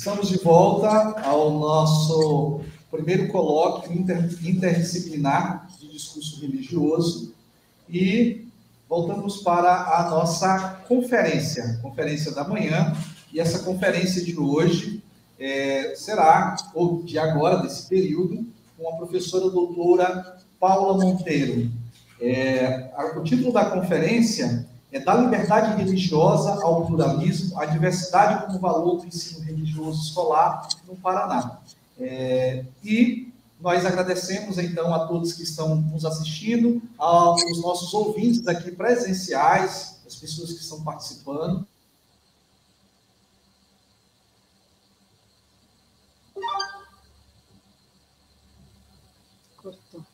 Estamos de volta ao nosso primeiro colóquio interdisciplinar de discurso religioso e voltamos para a nossa conferência da manhã. E essa conferência de hoje será, ou de agora, desse período, com a professora doutora Paula Monteiro. O título da conferência é Da Liberdade Religiosa ao Pluralismo, a Diversidade como Valor do Ensino Religioso Escolar no Paraná. E nós agradecemos, então, a todos que estão nos assistindo, aos nossos ouvintes aqui presenciais, as pessoas que estão participando. Cortou.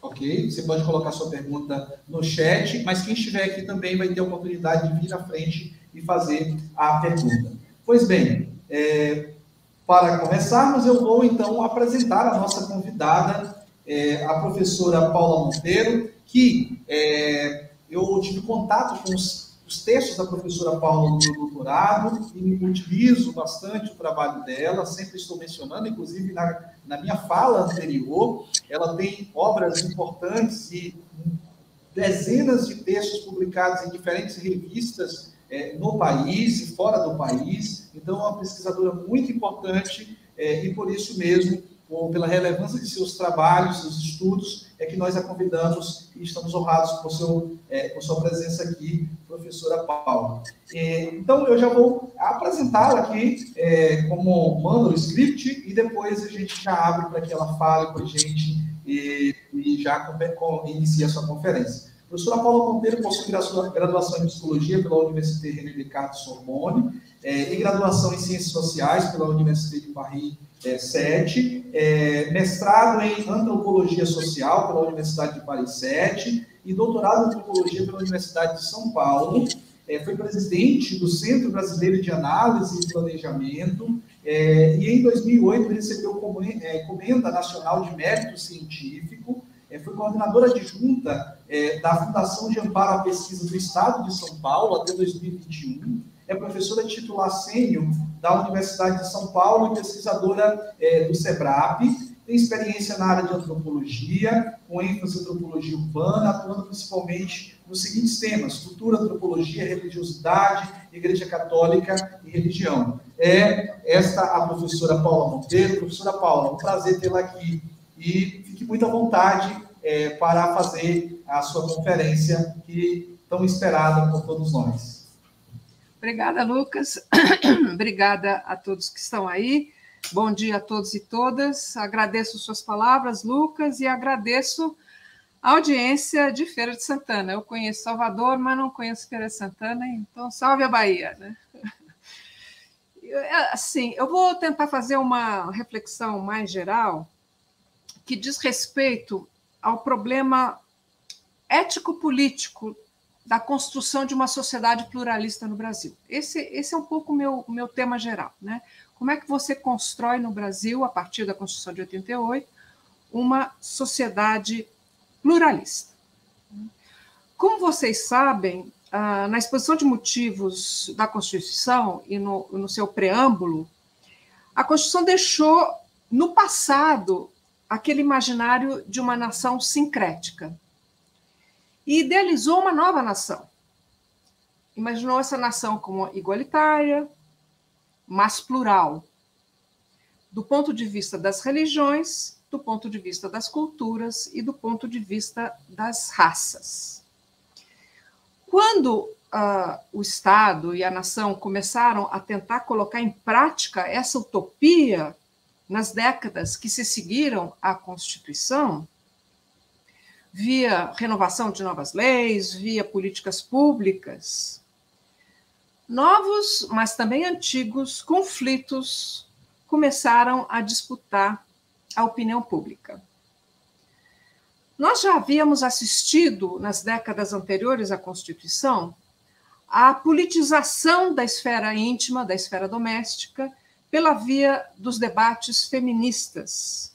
Ok, você pode colocar sua pergunta no chat, mas quem estiver aqui também vai ter a oportunidade de vir à frente e fazer a pergunta. Pois bem, para começarmos, eu vou então apresentar a nossa convidada, a professora Paula Monteiro, que eu tive contato com os textos da professora Paula no meu doutorado e utilizo bastante o trabalho dela, sempre estou mencionando, inclusive na minha fala anterior, ela tem obras importantes e dezenas de textos publicados em diferentes revistas no país e fora do país, então é uma pesquisadora muito importante e por isso mesmo, pela relevância de seus trabalhos, seus estudos, é que nós a convidamos e estamos honrados por sua presença aqui, professora Paula. Então, eu já vou apresentá-la aqui como manda o script e depois a gente já abre para que ela fale com a gente e já inicie a sua conferência. A professora Paula Monteiro possui graduação em Psicologia pela Université René Descartes Sorbonne e graduação em Ciências Sociais pela Université de Paris 7, mestrado em Antropologia Social pela Universidade de Paris 7 e doutorado em Antropologia pela Universidade de São Paulo. Foi presidente do Centro Brasileiro de Análise e Planejamento e em 2008 recebeu Comenda Nacional de Mérito Científico. Foi coordenadora adjunta da Fundação de Amparo à Pesquisa do Estado de São Paulo até 2021. É professora titular sênior da Universidade de São Paulo e pesquisadora do SEBRAP. Tem experiência na área de antropologia, com ênfase em antropologia urbana, atuando principalmente nos seguintes temas: cultura, antropologia, religiosidade, Igreja Católica e religião. Esta a professora Paula Monteiro. Professora Paula, é um prazer tê-la aqui e fique muito à vontade para fazer a sua conferência, que tão esperada por todos nós. Obrigada, Lucas. Obrigada a todos que estão aí. Bom dia a todos e todas. Agradeço suas palavras, Lucas, e agradeço a audiência de Feira de Santana. Eu conheço Salvador, mas não conheço Feira de Santana, então salve a Bahia, né? Assim, eu vou tentar fazer uma reflexão mais geral que diz respeito ao problema ético-político da construção de uma sociedade pluralista no Brasil. Esse é um pouco o meu tema geral, né? Como é que você constrói no Brasil, a partir da Constituição de 88, uma sociedade pluralista? Como vocês sabem, na exposição de motivos da Constituição e no seu preâmbulo, a Constituição deixou no passado aquele imaginário de uma nação sincrética e idealizou uma nova nação. Imaginou essa nação como igualitária, mas plural, do ponto de vista das religiões, do ponto de vista das culturas e do ponto de vista das raças. Quando o Estado e a nação começaram a tentar colocar em prática essa utopia nas décadas que se seguiram à Constituição, via renovação de novas leis, via políticas públicas, novos, mas também antigos, conflitos começaram a disputar a opinião pública. Nós já havíamos assistido, nas décadas anteriores à Constituição, à politização da esfera íntima, da esfera doméstica, pela via dos debates feministas.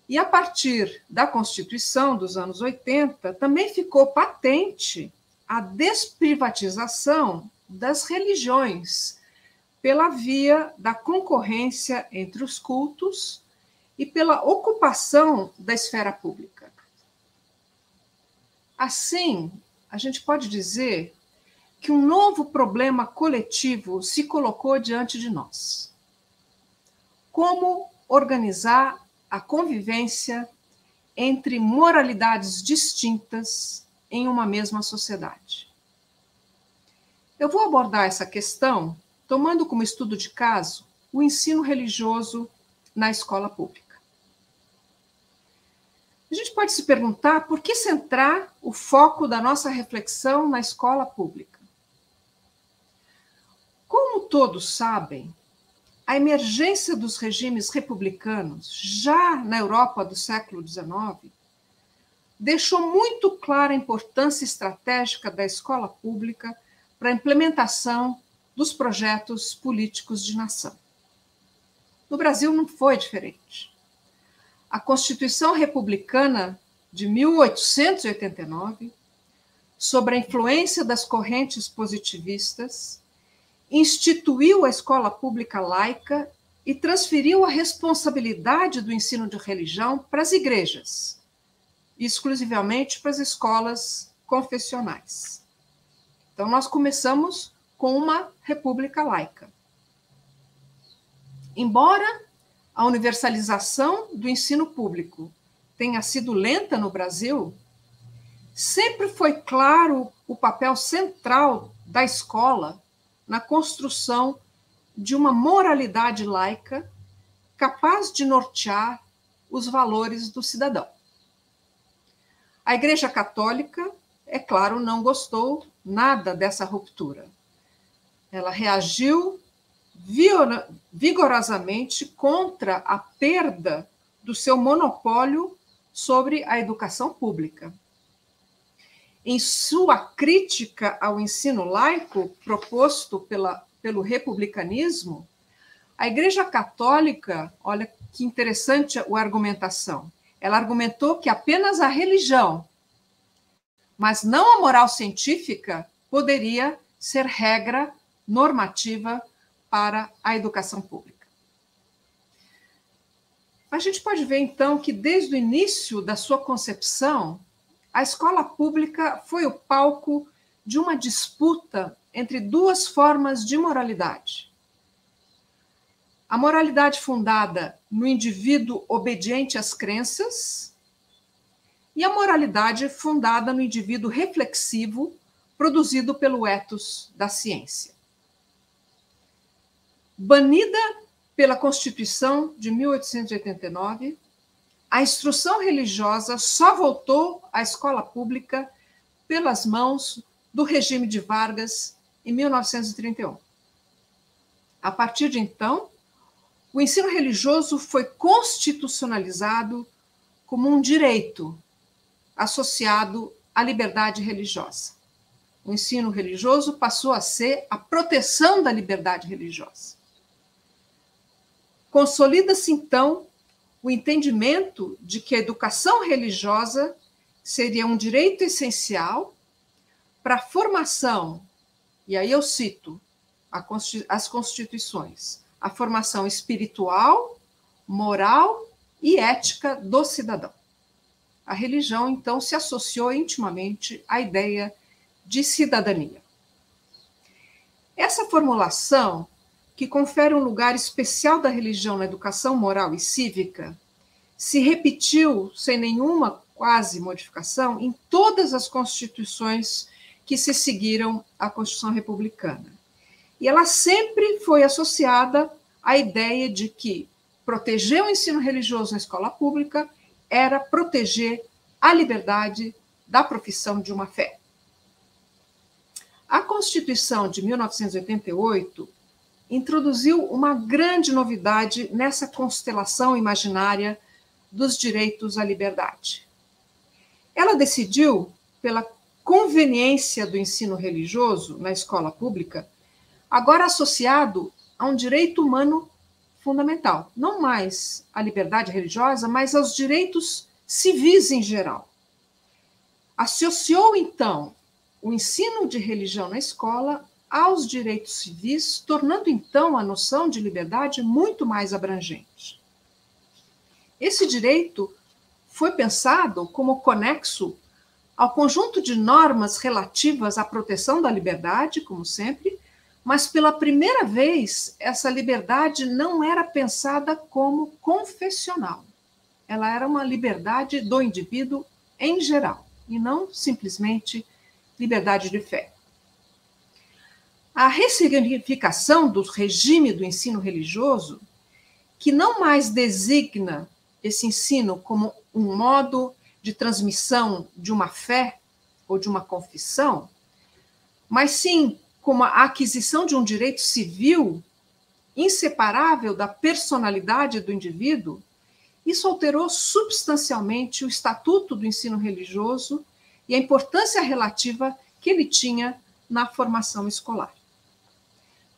E, a partir da Constituição dos anos 80, também ficou patente a desprivatização das religiões, pela via da concorrência entre os cultos e pela ocupação da esfera pública. Assim, a gente pode dizer que um novo problema coletivo se colocou diante de nós. Como organizar a convivência entre moralidades distintas em uma mesma sociedade? Eu vou abordar essa questão tomando como estudo de caso o ensino religioso na escola pública. A gente pode se perguntar por que centrar o foco da nossa reflexão na escola pública. Como todos sabem, a emergência dos regimes republicanos, já na Europa do século XIX, deixou muito clara a importância estratégica da escola pública para a implementação dos projetos políticos de nação. No Brasil não foi diferente. A Constituição Republicana de 1889, sob a influência das correntes positivistas, instituiu a escola pública laica e transferiu a responsabilidade do ensino de religião para as igrejas, exclusivamente para as escolas confessionais. Então, nós começamos com uma república laica. Embora a universalização do ensino público tenha sido lenta no Brasil, sempre foi claro o papel central da escola na construção de uma moralidade laica capaz de nortear os valores do cidadão. A Igreja Católica, é claro, não gostou nada dessa ruptura. Ela reagiu vigorosamente contra a perda do seu monopólio sobre a educação pública. Em sua crítica ao ensino laico proposto pelo republicanismo, a Igreja Católica, olha que interessante a argumentação, ela argumentou que apenas a religião, mas não a moral científica, poderia ser regra normativa para a educação pública. A gente pode ver, então, que desde o início da sua concepção, a escola pública foi o palco de uma disputa entre duas formas de moralidade. A moralidade fundada no indivíduo obediente às crenças e a moralidade fundada no indivíduo reflexivo, produzido pelo ethos da ciência. Banida pela Constituição de 1889, a instrução religiosa só voltou à escola pública pelas mãos do regime de Vargas em 1931. A partir de então, o ensino religioso foi constitucionalizado como um direito associado à liberdade religiosa. O ensino religioso passou a ser a proteção da liberdade religiosa. Consolida-se, então, o entendimento de que a educação religiosa seria um direito essencial para a formação, e aí eu cito as constituições, a formação espiritual, moral e ética do cidadão. A religião, então, se associou intimamente à ideia de cidadania. Essa formulação, que confere um lugar especial da religião na educação moral e cívica, se repetiu sem nenhuma quase modificação em todas as constituições que se seguiram à Constituição Republicana. E ela sempre foi associada à ideia de que proteger o ensino religioso na escola pública era proteger a liberdade da profissão de uma fé. A Constituição de 1988 introduziu uma grande novidade nessa constelação imaginária dos direitos à liberdade. Ela decidiu, pela conveniência do ensino religioso na escola pública, agora associado a um direito humano fundamental, não mais à liberdade religiosa, mas aos direitos civis em geral. Associou, então, o ensino de religião na escola aos direitos civis, tornando então a noção de liberdade muito mais abrangente. Esse direito foi pensado como conexo ao conjunto de normas relativas à proteção da liberdade, como sempre, mas pela primeira vez essa liberdade não era pensada como confessional. Ela era uma liberdade do indivíduo em geral, e não simplesmente liberdade de fé. A ressignificação do regime do ensino religioso, que não mais designa esse ensino como um modo de transmissão de uma fé ou de uma confissão, mas sim como a aquisição de um direito civil inseparável da personalidade do indivíduo, isso alterou substancialmente o estatuto do ensino religioso e a importância relativa que ele tinha na formação escolar.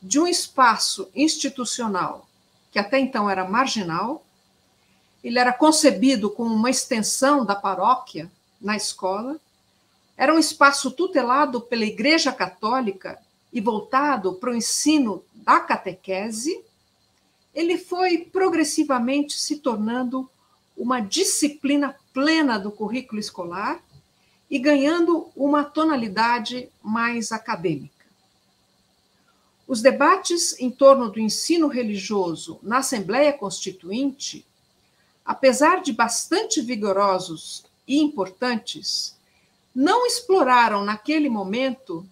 De um espaço institucional que até então era marginal, ele era concebido como uma extensão da paróquia na escola, era um espaço tutelado pela Igreja Católica e voltado para o ensino da catequese, ele foi progressivamente se tornando uma disciplina plena do currículo escolar e ganhando uma tonalidade mais acadêmica. Os debates em torno do ensino religioso na Assembleia Constituinte, apesar de bastante vigorosos e importantes, não exploraram naquele momento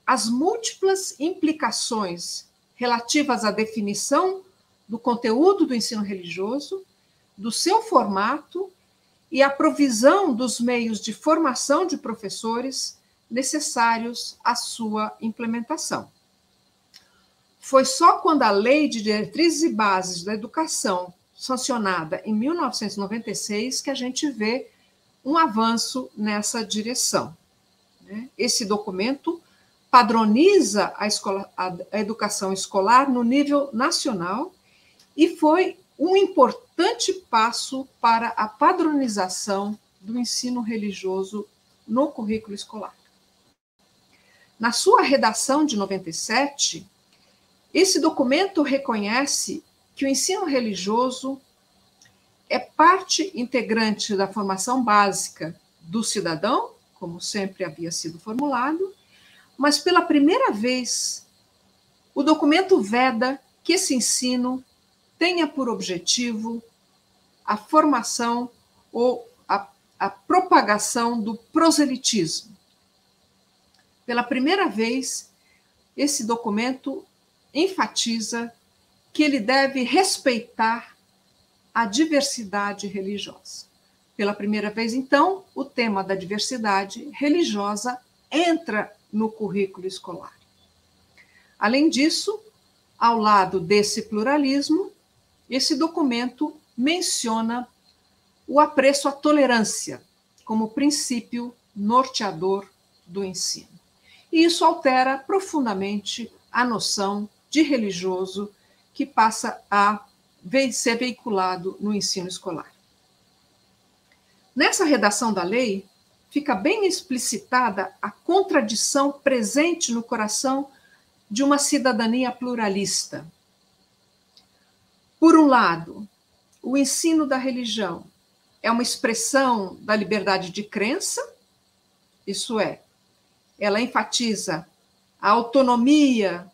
as múltiplas implicações relativas à definição do conteúdo do ensino religioso, do seu formato e a provisão dos meios de formação de professores necessários à sua implementação. Foi só quando a Lei de Diretrizes e Bases da Educação, sancionada em 1996, que a gente vê um avanço nessa direção. Esse documento padroniza a educação escolar no nível nacional e foi um importante passo para a padronização do ensino religioso no currículo escolar. Na sua redação de 97, esse documento reconhece que o ensino religioso é parte integrante da formação básica do cidadão, como sempre havia sido formulado, mas pela primeira vez o documento veda que esse ensino tenha por objetivo a formação ou a propagação do proselitismo. Pela primeira vez, esse documento enfatiza que ele deve respeitar a diversidade religiosa. Pela primeira vez, então, o tema da diversidade religiosa entra no currículo escolar. Além disso, ao lado desse pluralismo, esse documento menciona o apreço à tolerância como princípio norteador do ensino. E isso altera profundamente a noção de religioso que passa a ser veiculado no ensino escolar. Nessa redação da lei, fica bem explicitada a contradição presente no coração de uma cidadania pluralista. Por um lado, o ensino da religião é uma expressão da liberdade de crença, isso é, ela enfatiza a autonomia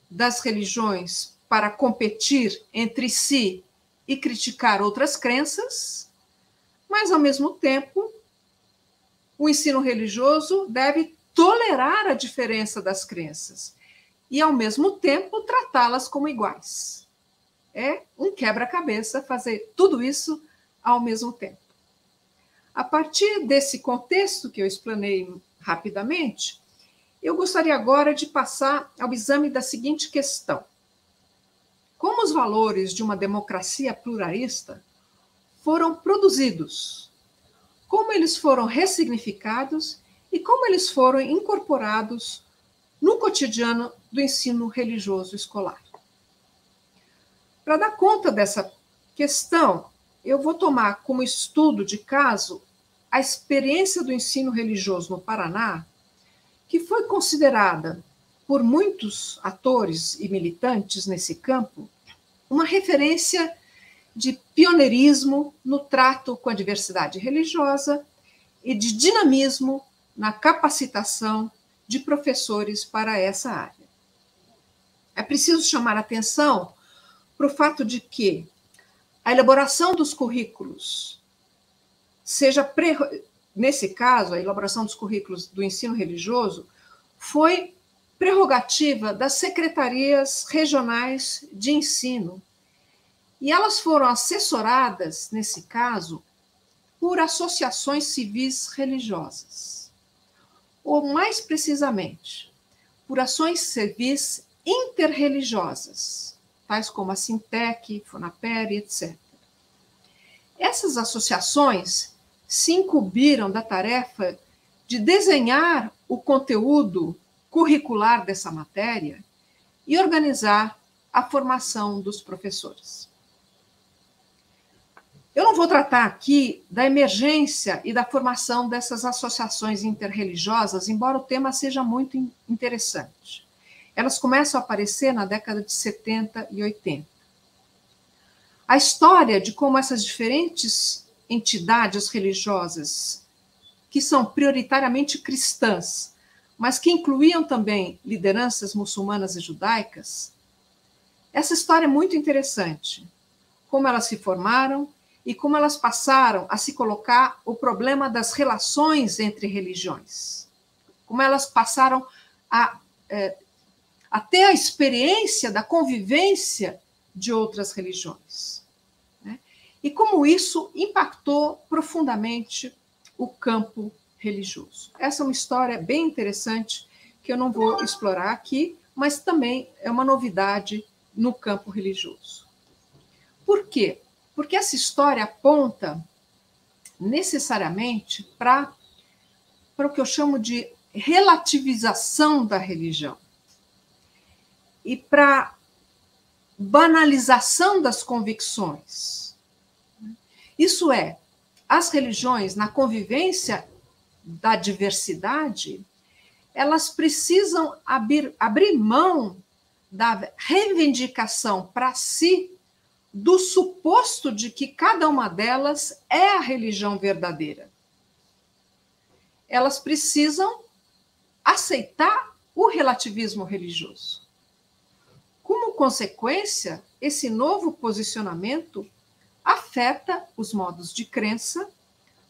das religiões para competir entre si e criticar outras crenças, mas, ao mesmo tempo, o ensino religioso deve tolerar a diferença das crenças e, ao mesmo tempo, tratá-las como iguais. É um quebra-cabeça fazer tudo isso ao mesmo tempo. A partir desse contexto que eu explanei rapidamente, eu gostaria agora de passar ao exame da seguinte questão: como os valores de uma democracia pluralista foram produzidos, como eles foram ressignificados e como eles foram incorporados no cotidiano do ensino religioso escolar. Para dar conta dessa questão, eu vou tomar como estudo de caso a experiência do ensino religioso no Paraná, que foi considerada por muitos atores e militantes nesse campo, uma referência de pioneirismo no trato com a diversidade religiosa e de dinamismo na capacitação de professores para essa área. É preciso chamar a atenção para o fato de que a elaboração dos currículos nesse caso, a elaboração dos currículos do ensino religioso foi prerrogativa das secretarias regionais de ensino. E elas foram assessoradas, nesse caso, por associações civis religiosas. Ou, mais precisamente, por ações civis interreligiosas, tais como a Sintec, Fonaperi, etc. Essas associações se incumbiram da tarefa de desenhar o conteúdo curricular dessa matéria e organizar a formação dos professores. Eu não vou tratar aqui da emergência e da formação dessas associações interreligiosas, embora o tema seja muito interessante. Elas começam a aparecer na década de 70 e 80. A história de como essas diferentes entidades religiosas, que são prioritariamente cristãs, mas que incluíam também lideranças muçulmanas e judaicas, essa história é muito interessante. Como elas se formaram e como elas passaram a se colocar o problema das relações entre religiões. Como elas passaram a ter a experiência da convivência de outras religiões. Né? E como isso impactou profundamente o campo religioso. Essa é uma história bem interessante que eu não vou explorar aqui, mas também é uma novidade no campo religioso. Por quê? Porque essa história aponta necessariamente para o que eu chamo de relativização da religião e para banalização das convicções. Isso é, as religiões, na convivência da diversidade, elas precisam abrir mão da reivindicação para si do suposto de que cada uma delas é a religião verdadeira. Elas precisam aceitar o relativismo religioso. Como consequência, esse novo posicionamento afeta os modos de crença,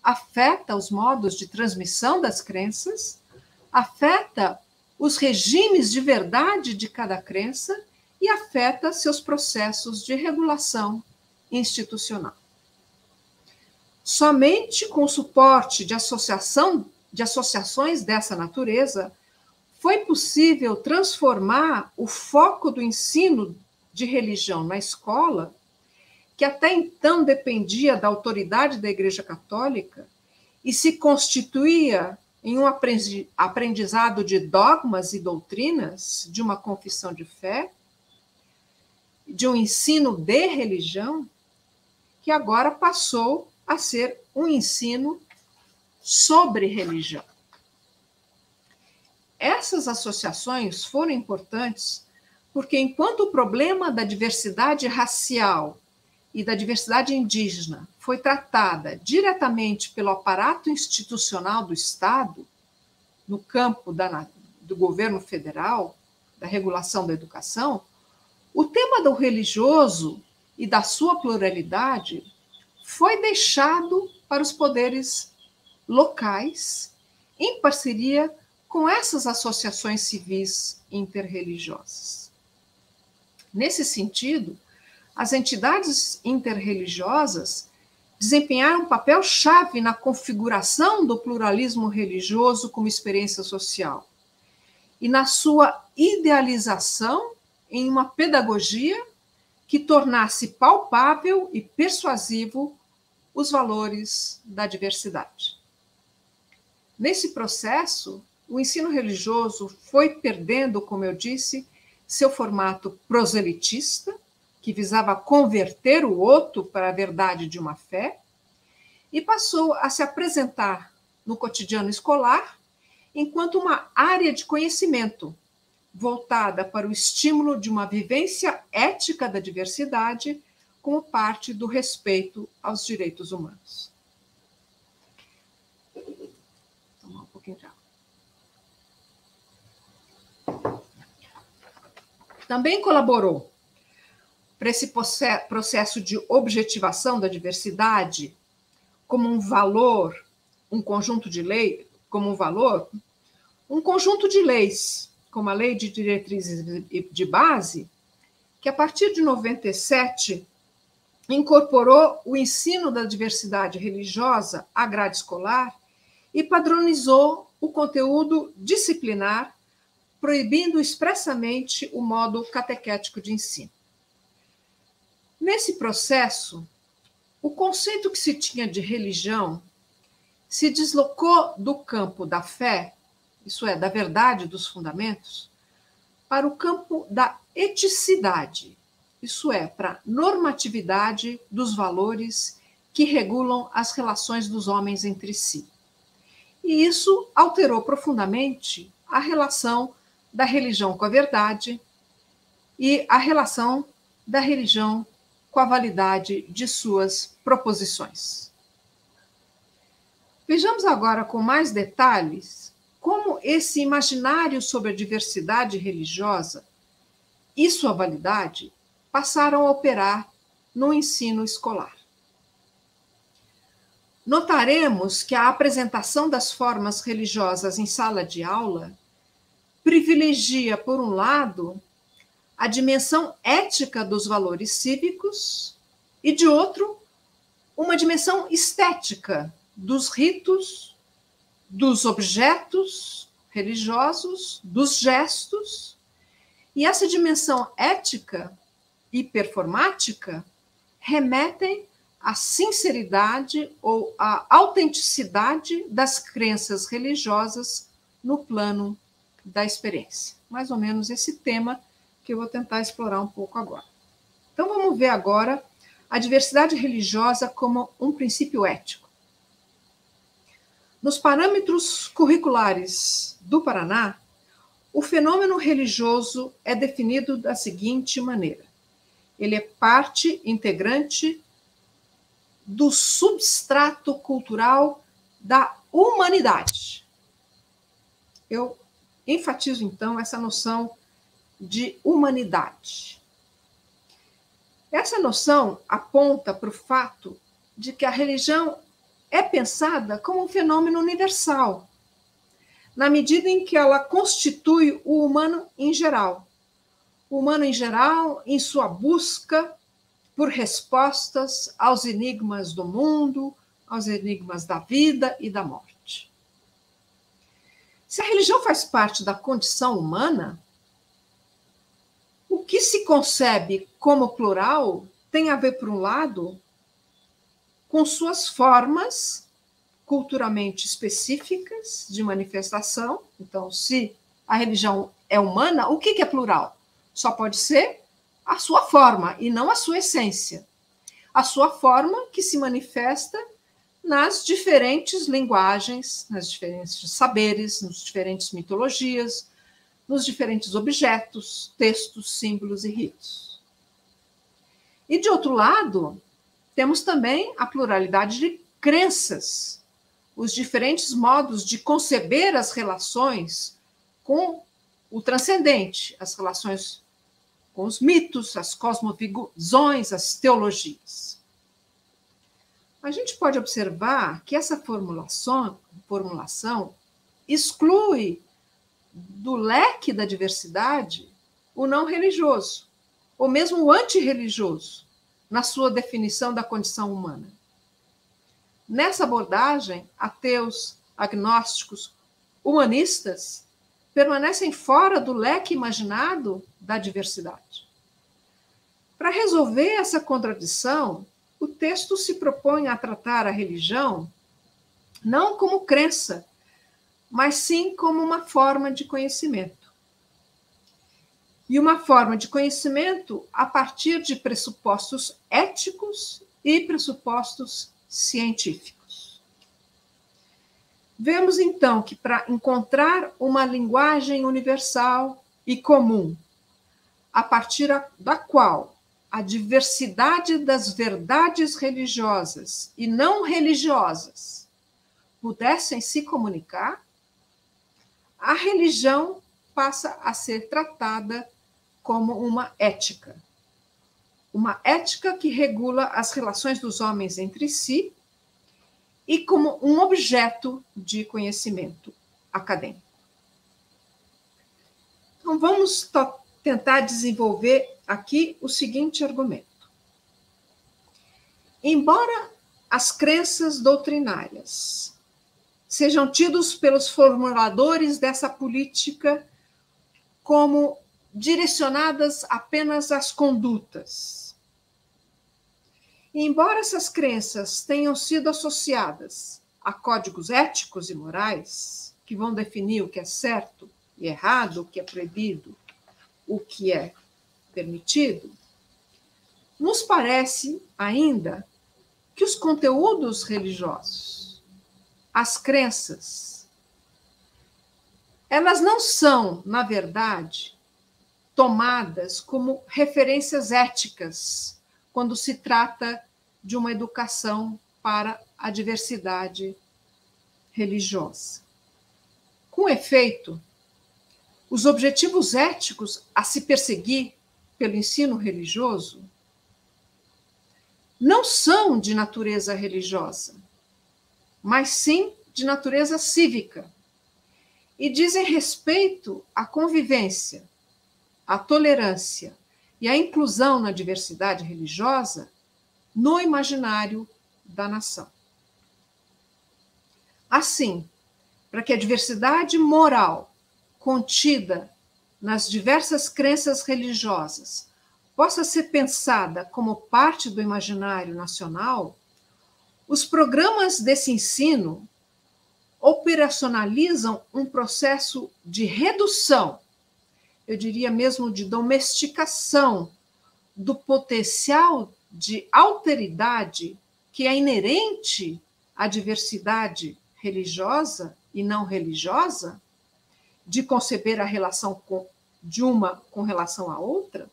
afeta os modos de transmissão das crenças, afeta os regimes de verdade de cada crença e afeta seus processos de regulação institucional. Somente com o suporte de associações dessa natureza foi possível transformar o foco do ensino de religião na escola, que até então dependia da autoridade da Igreja Católica e se constituía em um aprendizado de dogmas e doutrinas, de uma confissão de fé, de um ensino de religião, que agora passou a ser um ensino sobre religião. Essas associações foram importantes porque, enquanto o problema da diversidade racial e da diversidade indígena foi tratada diretamente pelo aparato institucional do Estado, no campo do governo federal, da regulação da educação, o tema do religioso e da sua pluralidade foi deixado para os poderes locais, em parceria com essas associações civis interreligiosas. Nesse sentido, as entidades interreligiosas desempenharam um papel chave na configuração do pluralismo religioso como experiência social e na sua idealização em uma pedagogia que tornasse palpável e persuasivo os valores da diversidade. Nesse processo, o ensino religioso foi perdendo, como eu disse, seu formato proselitista, que visava converter o outro para a verdade de uma fé, e passou a se apresentar no cotidiano escolar enquanto uma área de conhecimento, voltada para o estímulo de uma vivência ética da diversidade como parte do respeito aos direitos humanos. Vou tomar um pouquinho de água. Também colaborou para esse processo de objetivação da diversidade como um valor, um conjunto de leis, como um valor, um conjunto de leis, como a Lei de Diretrizes de Base, que a partir de 97 incorporou o ensino da diversidade religiosa à grade escolar e padronizou o conteúdo disciplinar, proibindo expressamente o modo catequético de ensino. Nesse processo, o conceito que se tinha de religião se deslocou do campo da fé, isso é, da verdade dos fundamentos, para o campo da eticidade, isso é, para a normatividade dos valores que regulam as relações dos homens entre si. E isso alterou profundamente a relação da religião com a verdade e a relação da religião com a validade de suas proposições. Vejamos agora com mais detalhes como esse imaginário sobre a diversidade religiosa e sua validade passaram a operar no ensino escolar. Notaremos que a apresentação das formas religiosas em sala de aula privilegia, por um lado, a dimensão ética dos valores cívicos e, de outro, uma dimensão estética dos ritos, dos objetos religiosos, dos gestos. E essa dimensão ética e performática remetem à sinceridade ou à autenticidade das crenças religiosas no plano da experiência. Mais ou menos esse tema que eu vou tentar explorar um pouco agora. Então, vamos ver agora a diversidade religiosa como um princípio ético. Nos parâmetros curriculares do Paraná, o fenômeno religioso é definido da seguinte maneira: ele é parte integrante do substrato cultural da humanidade. Eu enfatizo, então, essa noção de humanidade. Essa noção aponta para o fato de que a religião é pensada como um fenômeno universal, na medida em que ela constitui o humano em geral. O humano em geral, em sua busca por respostas aos enigmas do mundo, aos enigmas da vida e da morte. Se a religião faz parte da condição humana, o que se concebe como plural tem a ver, por um lado, com suas formas culturalmente específicas de manifestação. Então, se a religião é humana, o que é plural? Só pode ser a sua forma e não a sua essência. A sua forma que se manifesta nas diferentes linguagens, nas diferentes saberes, nas diferentes mitologias, nos diferentes objetos, textos, símbolos e ritos. E, de outro lado, temos também a pluralidade de crenças, os diferentes modos de conceber as relações com o transcendente, as relações com os mitos, as cosmovisões, as teologias. A gente pode observar que essa formulação exclui do leque da diversidade o não religioso, ou mesmo o antirreligioso, na sua definição da condição humana. Nessa abordagem, ateus, agnósticos, humanistas permanecem fora do leque imaginado da diversidade. Para resolver essa contradição, o texto se propõe a tratar a religião não como crença, mas sim como uma forma de conhecimento. E uma forma de conhecimento a partir de pressupostos éticos e pressupostos científicos. Vemos, então, que para encontrar uma linguagem universal e comum, a partir da qual a diversidade das verdades religiosas e não religiosas pudessem se comunicar, a religião passa a ser tratada como uma ética que regula as relações dos homens entre si e como um objeto de conhecimento acadêmico. Então, vamos tentar desenvolver aqui o seguinte argumento. Embora as crenças doutrinárias sejam tidos pelos formuladores dessa política como direcionadas apenas às condutas, e embora essas crenças tenham sido associadas a códigos éticos e morais, que vão definir o que é certo e errado, o que é proibido, o que é permitido, nos parece ainda que os conteúdos religiosos, as crenças, elas não são, na verdade, tomadas como referências éticas quando se trata de uma educação para a diversidade religiosa. Com efeito, os objetivos éticos a se perseguir pelo ensino religioso não são de natureza religiosa, mas sim de natureza cívica, e dizem respeito à convivência, à tolerância e à inclusão na diversidade religiosa no imaginário da nação. Assim, para que a diversidade moral contida nas diversas crenças religiosas possa ser pensada como parte do imaginário nacional, os programas desse ensino operacionalizam um processo de redução, eu diria mesmo de domesticação, do potencial de alteridade que é inerente à diversidade religiosa e não religiosa, de conceber a relação de uma com relação à outra,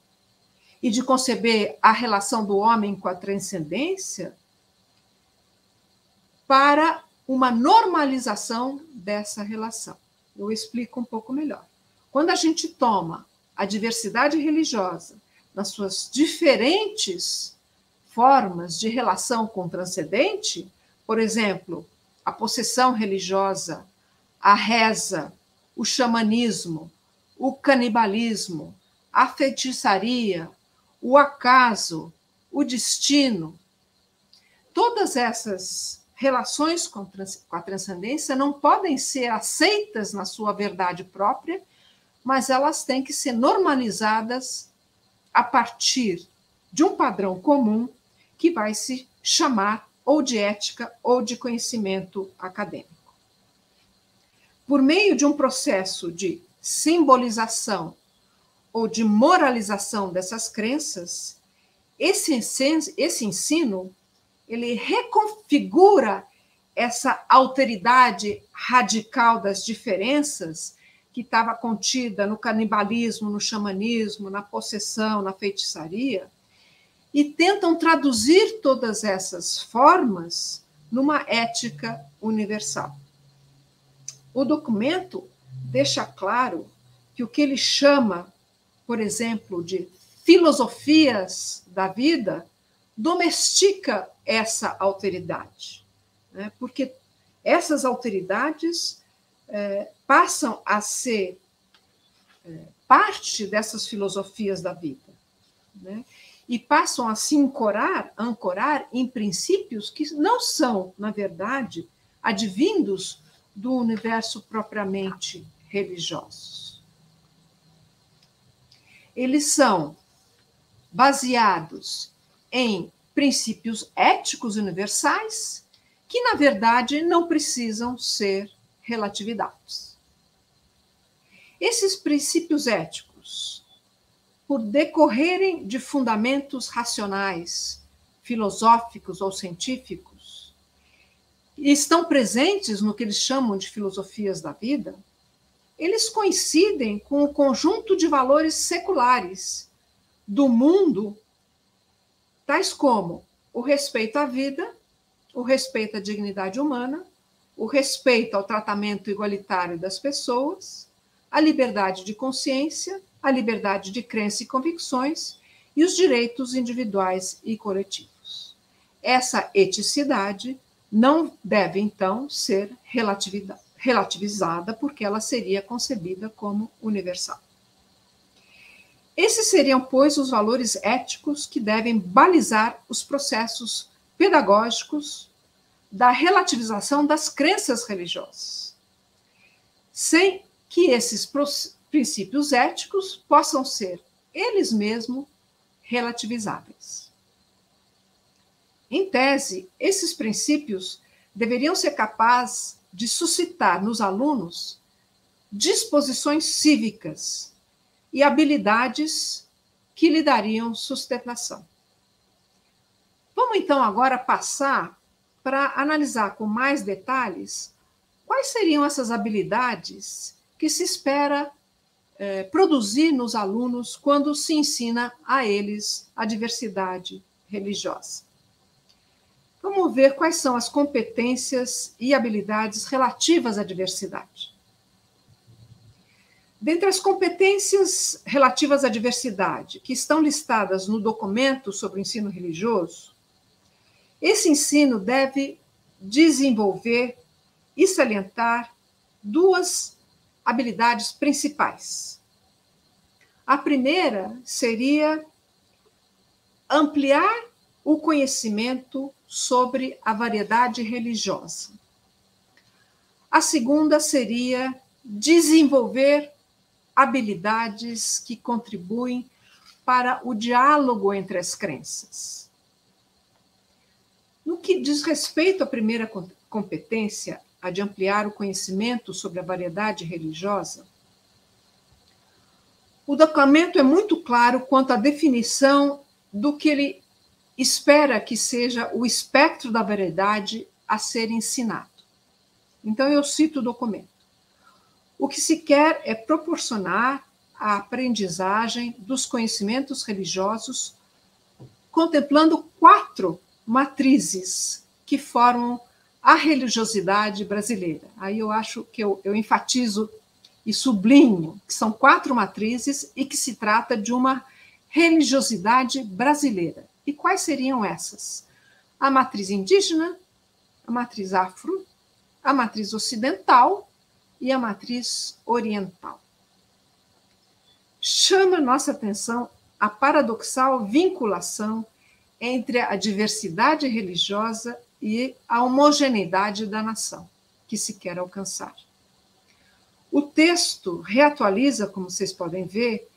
e de conceber a relação do homem com a transcendência, para uma normalização dessa relação. Eu explico um pouco melhor. Quando a gente toma a diversidade religiosa nas suas diferentes formas de relação com o transcendente, por exemplo, a possessão religiosa, a reza, o xamanismo, o canibalismo, a feitiçaria, o acaso, o destino, todas essas relações com a transcendência não podem ser aceitas na sua verdade própria, mas elas têm que ser normalizadas a partir de um padrão comum que vai se chamar ou de ética ou de conhecimento acadêmico. Por meio de um processo de simbolização ou de moralização dessas crenças, esse ensino ele reconfigura essa alteridade radical das diferenças que estava contida no canibalismo, no xamanismo, na possessão, na feitiçaria, e tentam traduzir todas essas formas numa ética universal. O documento deixa claro que o que ele chama, por exemplo, de filosofias da vida, domestica essa alteridade, né? Porque essas alteridades passam a ser parte dessas filosofias da vida, né? E passam a se ancorar em princípios que não são, na verdade, advindos do universo propriamente religioso. Eles são baseados em princípios éticos universais que, na verdade, não precisam ser relativizados. Esses princípios éticos, por decorrerem de fundamentos racionais, filosóficos ou científicos, e estão presentes no que eles chamam de filosofias da vida, eles coincidem com o conjunto de valores seculares do mundo, tais como o respeito à vida, o respeito à dignidade humana, o respeito ao tratamento igualitário das pessoas, a liberdade de consciência, a liberdade de crença e convicções e os direitos individuais e coletivos. Essa eticidade não deve, então, ser relativizada, porque ela seria concebida como universal. Esses seriam, pois, os valores éticos que devem balizar os processos pedagógicos da relativização das crenças religiosas, sem que esses princípios éticos possam ser, eles mesmos, relativizáveis. Em tese, esses princípios deveriam ser capazes de suscitar nos alunos disposições cívicas e habilidades que lhe dariam sustentação. Vamos então agora passar para analisar com mais detalhes quais seriam essas habilidades que se espera produzir nos alunos quando se ensina a eles a diversidade religiosa. Vamos ver quais são as competências e habilidades relativas à diversidade. Dentre as competências relativas à diversidade, que estão listadas no documento sobre o ensino religioso, esse ensino deve desenvolver e salientar duas habilidades principais. A primeira seria ampliar o conhecimento sobre a variedade religiosa. A segunda seria desenvolver habilidades que contribuem para o diálogo entre as crenças. No que diz respeito à primeira competência, a de ampliar o conhecimento sobre a variedade religiosa, o documento é muito claro quanto à definição do que ele espera que seja o espectro da variedade a ser ensinado. Então, eu cito o documento. O que se quer é proporcionar a aprendizagem dos conhecimentos religiosos, contemplando 4 matrizes que formam a religiosidade brasileira. Aí eu acho que eu enfatizo e sublinho que são 4 matrizes e que se trata de uma religiosidade brasileira. E quais seriam essas? A matriz indígena, a matriz afro, a matriz ocidental e a matriz oriental. Chama nossa atenção a paradoxal vinculação entre a diversidade religiosa e a homogeneidade da nação que se quer alcançar. O texto reatualiza, como vocês podem ver,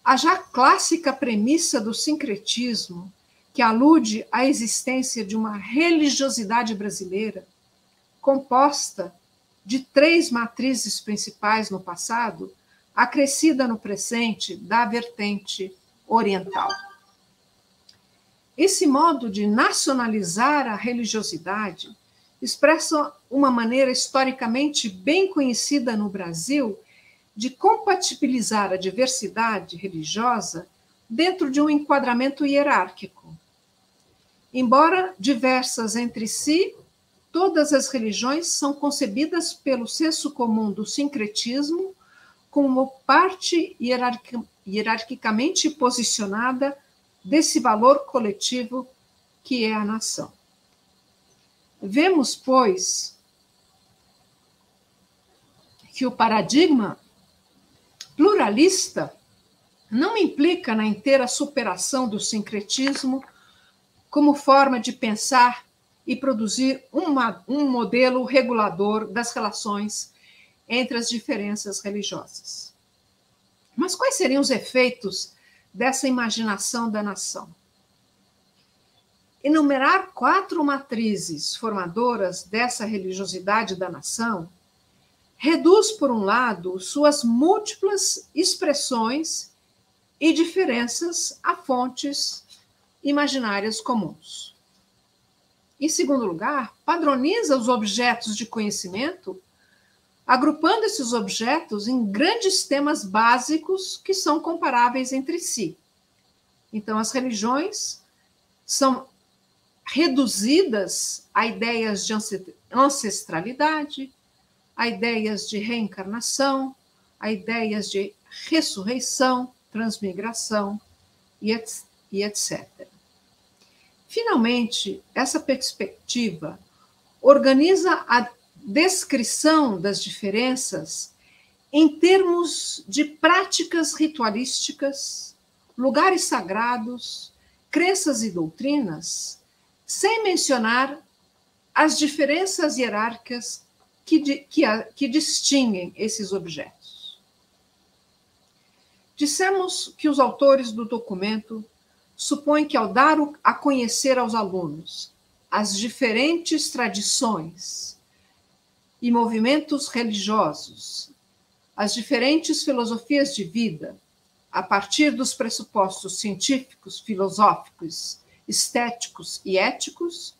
a já clássica premissa do sincretismo, que alude à existência de uma religiosidade brasileira composta de 3 matrizes principais no passado, acrescida no presente da vertente oriental. Esse modo de nacionalizar a religiosidade expressa uma maneira historicamente bem conhecida no Brasil de compatibilizar a diversidade religiosa dentro de um enquadramento hierárquico. Embora diversas entre si, todas as religiões são concebidas pelo senso comum do sincretismo como parte hierarquicamente posicionada desse valor coletivo que é a nação. Vemos, pois, que o paradigma pluralista não implica na inteira superação do sincretismo como forma de pensar e produzir um modelo regulador das relações entre as diferenças religiosas. Mas quais seriam os efeitos dessa imaginação da nação? Enumerar 4 matrizes formadoras dessa religiosidade da nação reduz, por um lado, suas múltiplas expressões e diferenças a fontes imaginárias comuns. Em segundo lugar, padroniza os objetos de conhecimento agrupando esses objetos em grandes temas básicos que são comparáveis entre si. Então, as religiões são reduzidas a ideias de ancestralidade, a ideias de reencarnação, a ideias de ressurreição, transmigração e etc. Finalmente, essa perspectiva organiza a descrição das diferenças em termos de práticas ritualísticas, lugares sagrados, crenças e doutrinas, sem mencionar as diferenças hierárquicas que distinguem esses objetos. Dissemos que os autores do documento supõem que, ao dar a conhecer aos alunos as diferentes tradições e movimentos religiosos, as diferentes filosofias de vida, a partir dos pressupostos científicos, filosóficos, estéticos e éticos,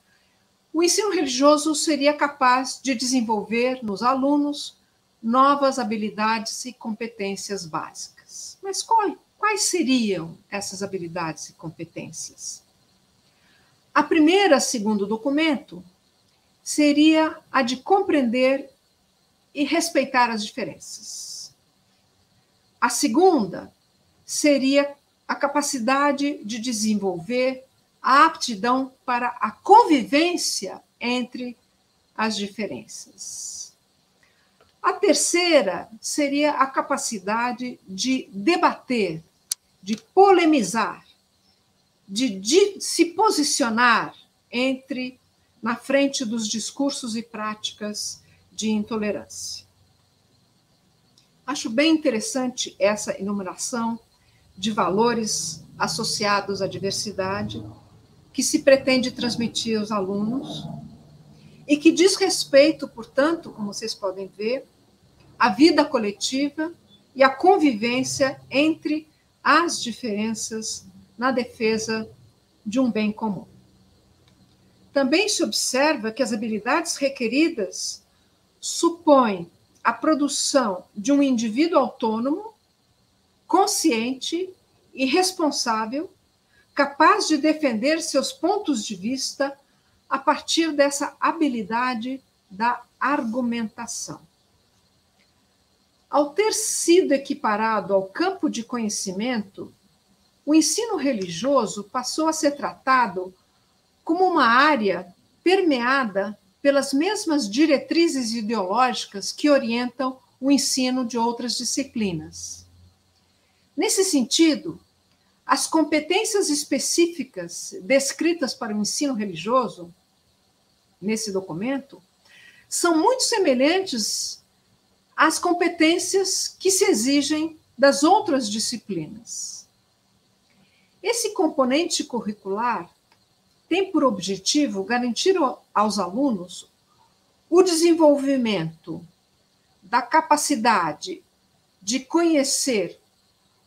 o ensino religioso seria capaz de desenvolver nos alunos novas habilidades e competências básicas. Mas quais seriam essas habilidades e competências? A primeira, segundo o documento, seria a de compreender e respeitar as diferenças. A segunda seria a capacidade de desenvolver a aptidão para a convivência entre as diferenças. A terceira seria a capacidade de debater, de polemizar, de se posicionar na frente dos discursos e práticas de intolerância. Acho bem interessante essa enumeração de valores associados à diversidade que se pretende transmitir aos alunos e que diz respeito, portanto, como vocês podem ver, à vida coletiva e à convivência entre as diferenças na defesa de um bem comum. Também se observa que as habilidades requeridas supõem a produção de um indivíduo autônomo, consciente e responsável, capaz de defender seus pontos de vista a partir dessa habilidade da argumentação. Ao ter sido equiparado ao campo de conhecimento, o ensino religioso passou a ser tratado como uma área permeada pelas mesmas diretrizes ideológicas que orientam o ensino de outras disciplinas. Nesse sentido, as competências específicas descritas para o ensino religioso, nesse documento, são muito semelhantes às competências que se exigem das outras disciplinas. Esse componente curricular tem por objetivo garantir aos alunos o desenvolvimento da capacidade de conhecer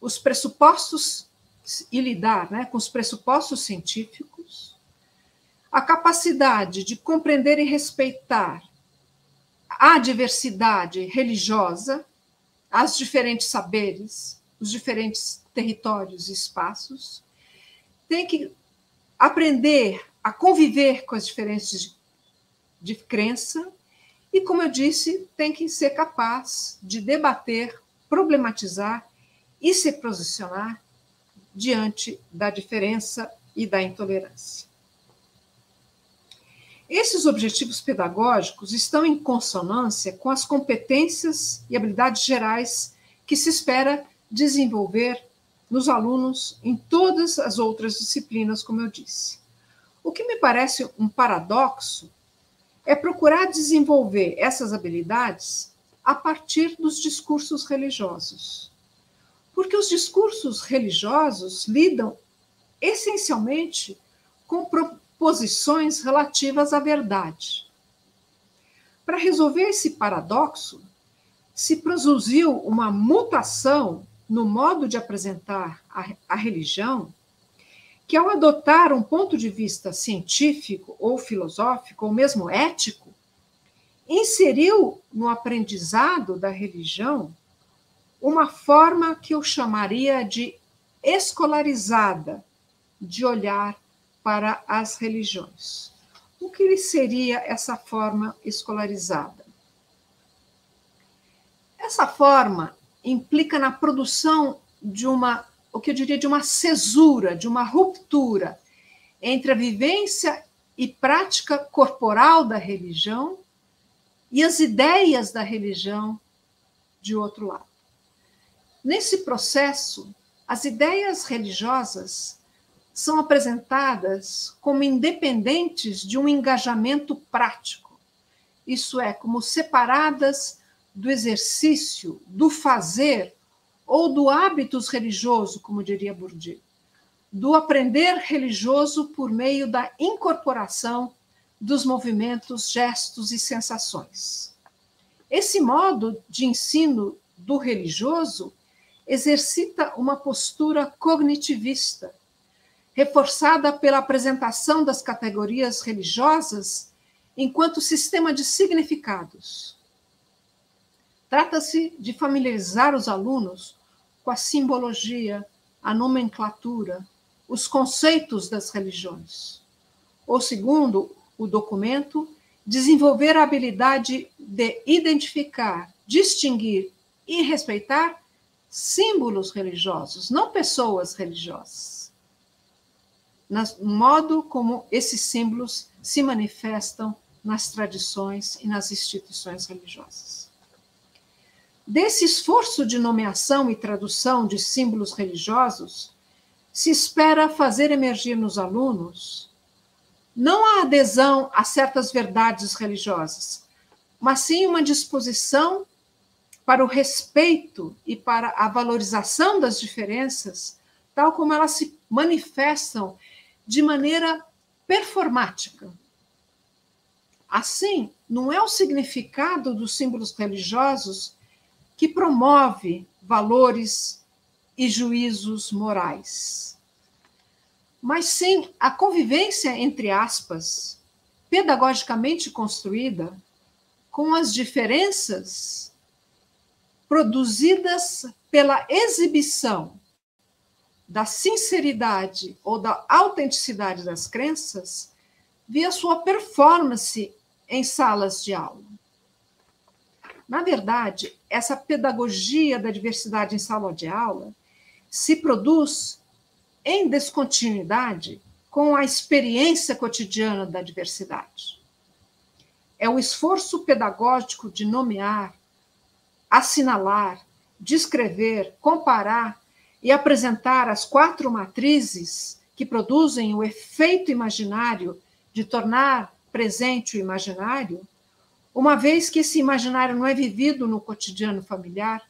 os pressupostos e lidar, com os pressupostos científicos, a capacidade de compreender e respeitar a diversidade religiosa, as diferentes saberes, os diferentes territórios e espaços, tem que aprender a conviver com as diferenças de crença e, como eu disse, tem que ser capaz de debater, problematizar e se posicionar diante da diferença e da intolerância. Esses objetivos pedagógicos estão em consonância com as competências e habilidades gerais que se espera desenvolver nos alunos em todas as outras disciplinas, como eu disse. O que me parece um paradoxo é procurar desenvolver essas habilidades a partir dos discursos religiosos. Porque os discursos religiosos lidam essencialmente com proposições relativas à verdade. Para resolver esse paradoxo, se produziu uma mutação no modo de apresentar a religião, que ao adotar um ponto de vista científico ou filosófico, ou mesmo ético, inseriu no aprendizado da religião uma forma que eu chamaria de escolarizada de olhar para as religiões. O que seria essa forma escolarizada? Essa forma implica na produção de o que eu diria de uma cesura, de uma ruptura entre a vivência e prática corporal da religião e as ideias da religião de outro lado. Nesse processo, as ideias religiosas são apresentadas como independentes de um engajamento prático, isso é, como separadas do exercício, do fazer ou do hábitos religioso, como diria Bourdieu, do aprender religioso por meio da incorporação dos movimentos, gestos e sensações. Esse modo de ensino do religioso exercita uma postura cognitivista, reforçada pela apresentação das categorias religiosas enquanto sistema de significados. Trata-se de familiarizar os alunos com a simbologia, a nomenclatura, os conceitos das religiões. Ou, segundo o documento, desenvolver a habilidade de identificar, distinguir e respeitar símbolos religiosos, não pessoas religiosas, no modo como esses símbolos se manifestam nas tradições e nas instituições religiosas. Desse esforço de nomeação e tradução de símbolos religiosos, se espera fazer emergir nos alunos não a adesão a certas verdades religiosas, mas sim uma disposição para o respeito e para a valorização das diferenças, tal como elas se manifestam de maneira performática. Assim, não é o significado dos símbolos religiosos que promove valores e juízos morais, mas sim a convivência, entre aspas, pedagogicamente construída com as diferenças produzidas pela exibição da sinceridade ou da autenticidade das crenças via sua performance em salas de aula. Na verdade, essa pedagogia da diversidade em sala de aula se produz em descontinuidade com a experiência cotidiana da diversidade. É o esforço pedagógico de nomear, assinalar, descrever, comparar e apresentar as 4 matrizes que produzem o efeito imaginário de tornar presente o imaginário, uma vez que esse imaginário não é vivido no cotidiano familiar,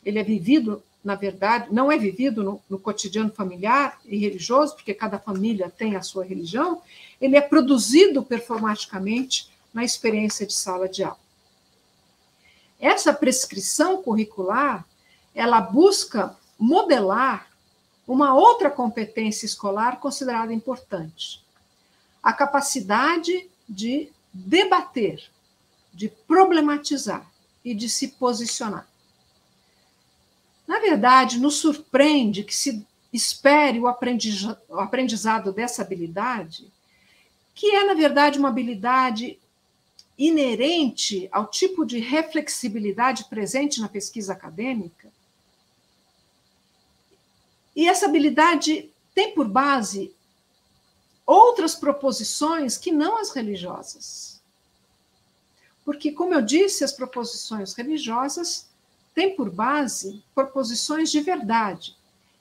ele é vivido, na verdade, não é vivido no cotidiano familiar e religioso, porque cada família tem a sua religião, ele é produzido performaticamente na experiência de sala de aula. Essa prescrição curricular, ela busca modelar uma outra competência escolar considerada importante, a capacidade de debater, de problematizar e de se posicionar. Na verdade, nos surpreende que se espere o aprendizado dessa habilidade, que é, na verdade, uma habilidade inerente ao tipo de reflexibilidade presente na pesquisa acadêmica. E essa habilidade tem por base outras proposições que não as religiosas. Porque, como eu disse, as proposições religiosas têm por base proposições de verdade.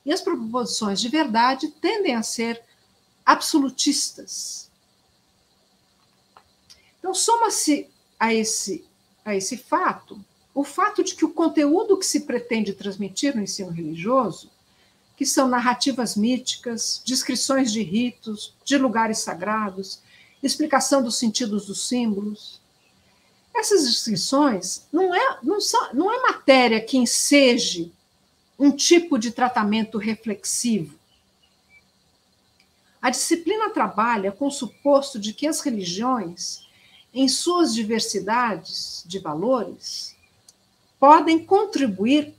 E as proposições de verdade tendem a ser absolutistas. Então, soma-se a esse fato, o fato de que o conteúdo que se pretende transmitir no ensino religioso, que são narrativas míticas, descrições de ritos, de lugares sagrados, explicação dos sentidos dos símbolos, essas descrições não é matéria que enseje um tipo de tratamento reflexivo. A disciplina trabalha com o suposto de que as religiões em suas diversidades de valores, podem contribuir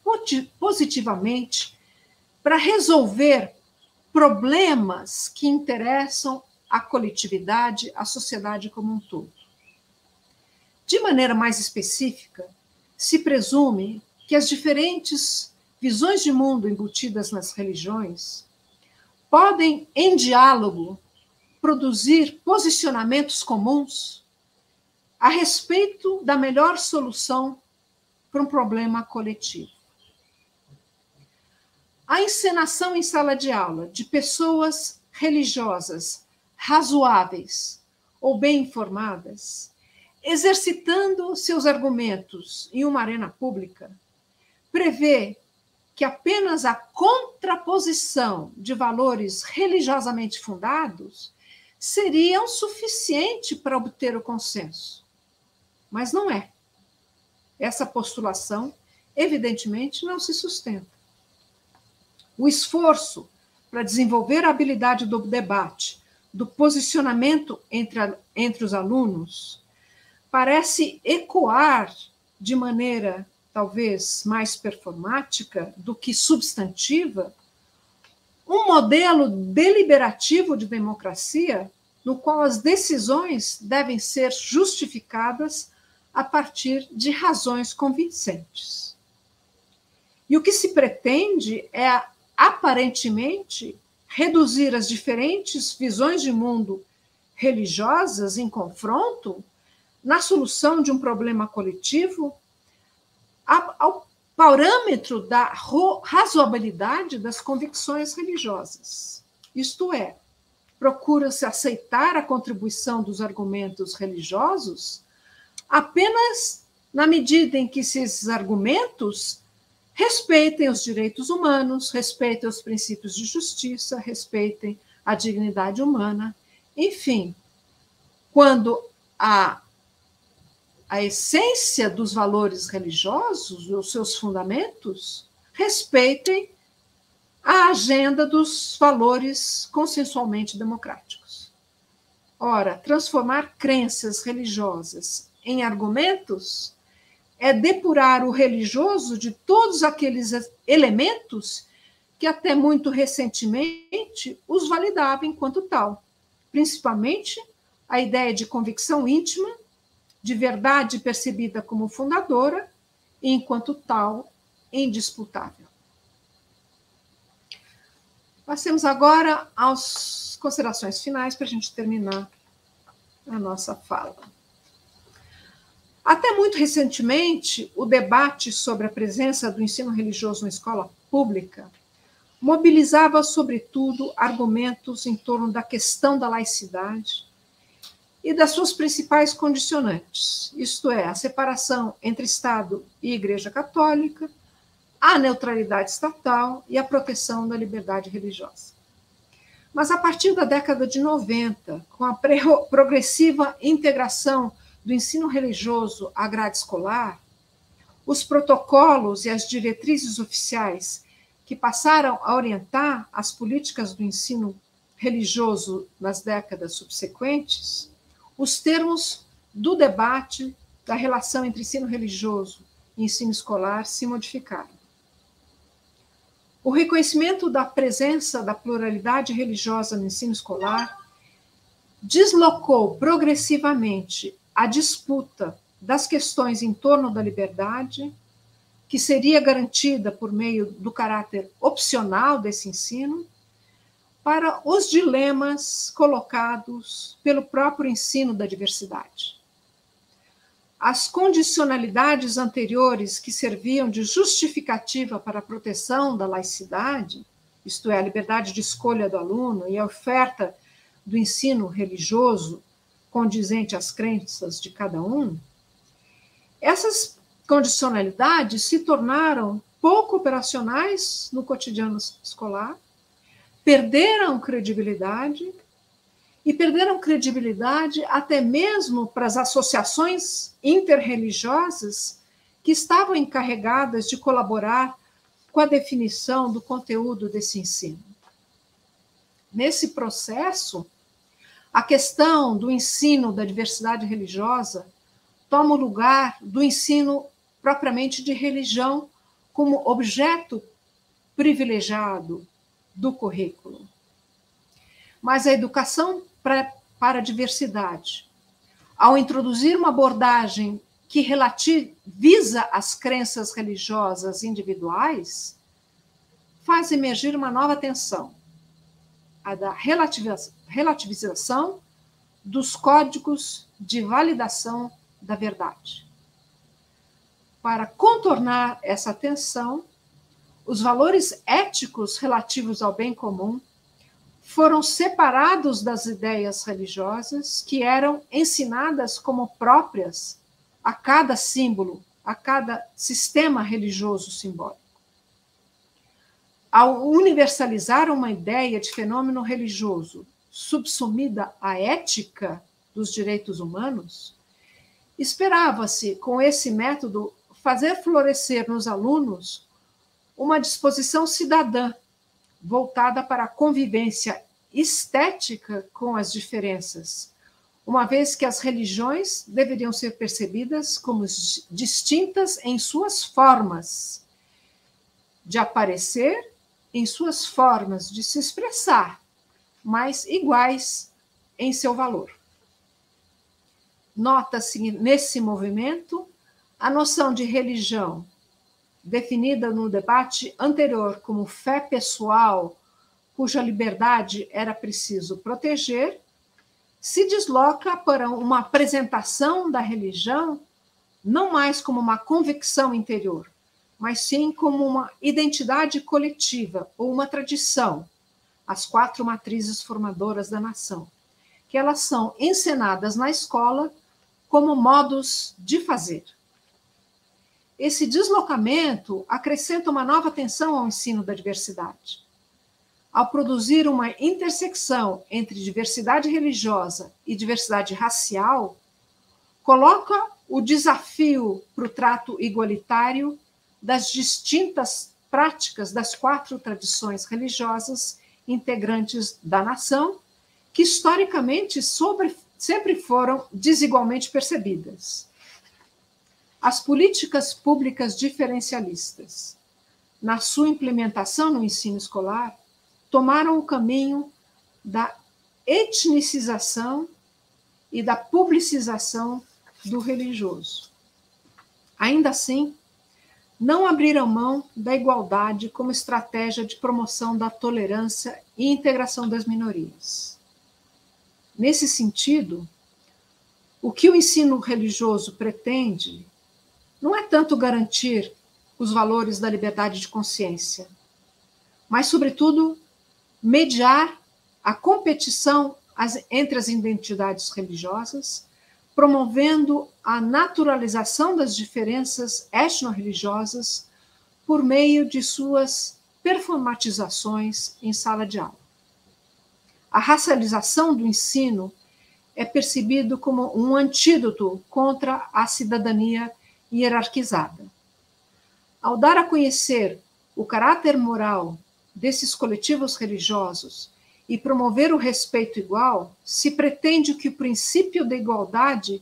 positivamente para resolver problemas que interessam a coletividade, a sociedade como um todo. De maneira mais específica, se presume que as diferentes visões de mundo embutidas nas religiões podem, em diálogo, produzir posicionamentos comuns a respeito da melhor solução para um problema coletivo. A encenação em sala de aula de pessoas religiosas razoáveis ou bem informadas, exercitando seus argumentos em uma arena pública, prevê que apenas a contraposição de valores religiosamente fundados seriam suficiente para obter o consenso. Mas não é. Essa postulação, evidentemente, não se sustenta. O esforço para desenvolver a habilidade do debate, do posicionamento entre os alunos, parece ecoar de maneira talvez mais performática do que substantiva, um modelo deliberativo de democracia no qual as decisões devem ser justificadas a partir de razões convincentes. E o que se pretende é, aparentemente, reduzir as diferentes visões de mundo religiosas em confronto na solução de um problema coletivo ao parâmetro da razoabilidade das convicções religiosas. Isto é, procura-se aceitar a contribuição dos argumentos religiosos apenas na medida em que esses argumentos respeitem os direitos humanos, respeitem os princípios de justiça, respeitem a dignidade humana, enfim, quando a essência dos valores religiosos, os seus fundamentos, respeitem a agenda dos valores consensualmente democráticos. Ora, transformar crenças religiosas em argumentos é depurar o religioso de todos aqueles elementos que até muito recentemente os validava enquanto tal, principalmente a ideia de convicção íntima, de verdade percebida como fundadora e, enquanto tal, indisputável. Passemos agora às considerações finais para a gente terminar a nossa fala. Até muito recentemente, o debate sobre a presença do ensino religioso na escola pública mobilizava, sobretudo, argumentos em torno da questão da laicidade e das suas principais condicionantes, isto é, a separação entre Estado e Igreja Católica, a neutralidade estatal e a proteção da liberdade religiosa. Mas a partir da década de 90, com a progressiva integração do ensino religioso à grade escolar, os protocolos e as diretrizes oficiais que passaram a orientar as políticas do ensino religioso nas décadas subsequentes, os termos do debate da relação entre ensino religioso e ensino escolar se modificaram. O reconhecimento da presença da pluralidade religiosa no ensino escolar deslocou progressivamente a disputa das questões em torno da liberdade, que seria garantida por meio do caráter opcional desse ensino, para os dilemas colocados pelo próprio ensino da diversidade. As condicionalidades anteriores que serviam de justificativa para a proteção da laicidade, isto é, a liberdade de escolha do aluno e a oferta do ensino religioso condizente às crenças de cada um, essas condicionalidades se tornaram pouco operacionais no cotidiano escolar, perderam credibilidade, e perderam credibilidade até mesmo para as associações interreligiosas que estavam encarregadas de colaborar com a definição do conteúdo desse ensino. Nesse processo, a questão do ensino da diversidade religiosa toma o lugar do ensino propriamente de religião como objeto privilegiado do currículo. Mas a educação para a diversidade, ao introduzir uma abordagem que relativiza as crenças religiosas individuais, faz emergir uma nova tensão, a da relativização dos códigos de validação da verdade. Para contornar essa tensão, os valores éticos relativos ao bem comum foram separados das ideias religiosas que eram ensinadas como próprias a cada símbolo, a cada sistema religioso simbólico. Ao universalizar uma ideia de fenômeno religioso subsumida à ética dos direitos humanos, esperava-se, com esse método, fazer florescer nos alunos uma disposição cidadã voltada para a convivência estética com as diferenças, uma vez que as religiões deveriam ser percebidas como distintas em suas formas de aparecer, em suas formas de se expressar, mas iguais em seu valor. Nota-se nesse movimento a noção de religião, definida no debate anterior como fé pessoal, cuja liberdade era preciso proteger, se desloca para uma apresentação da religião não mais como uma convicção interior, mas sim como uma identidade coletiva ou uma tradição, as 4 matrizes formadoras da nação, que elas são encenadas na escola como modos de fazer. Esse deslocamento acrescenta uma nova tensão ao ensino da diversidade. Ao produzir uma intersecção entre diversidade religiosa e diversidade racial, coloca o desafio para o trato igualitário das distintas práticas das 4 tradições religiosas integrantes da nação, que historicamente sempre foram desigualmente percebidas. As políticas públicas diferencialistas, na sua implementação no ensino escolar, tomaram o caminho da etnicização e da publicização do religioso. Ainda assim, não abriram mão da igualdade como estratégia de promoção da tolerância e integração das minorias. Nesse sentido, o que o ensino religioso pretende não é tanto garantir os valores da liberdade de consciência, mas, sobretudo, mediar a competição entre as identidades religiosas, promovendo a naturalização das diferenças etno-religiosas por meio de suas performatizações em sala de aula. A racialização do ensino é percebido como um antídoto contra a cidadania hierarquizada. Ao dar a conhecer o caráter moral desses coletivos religiosos e promover o respeito igual, se pretende que o princípio da igualdade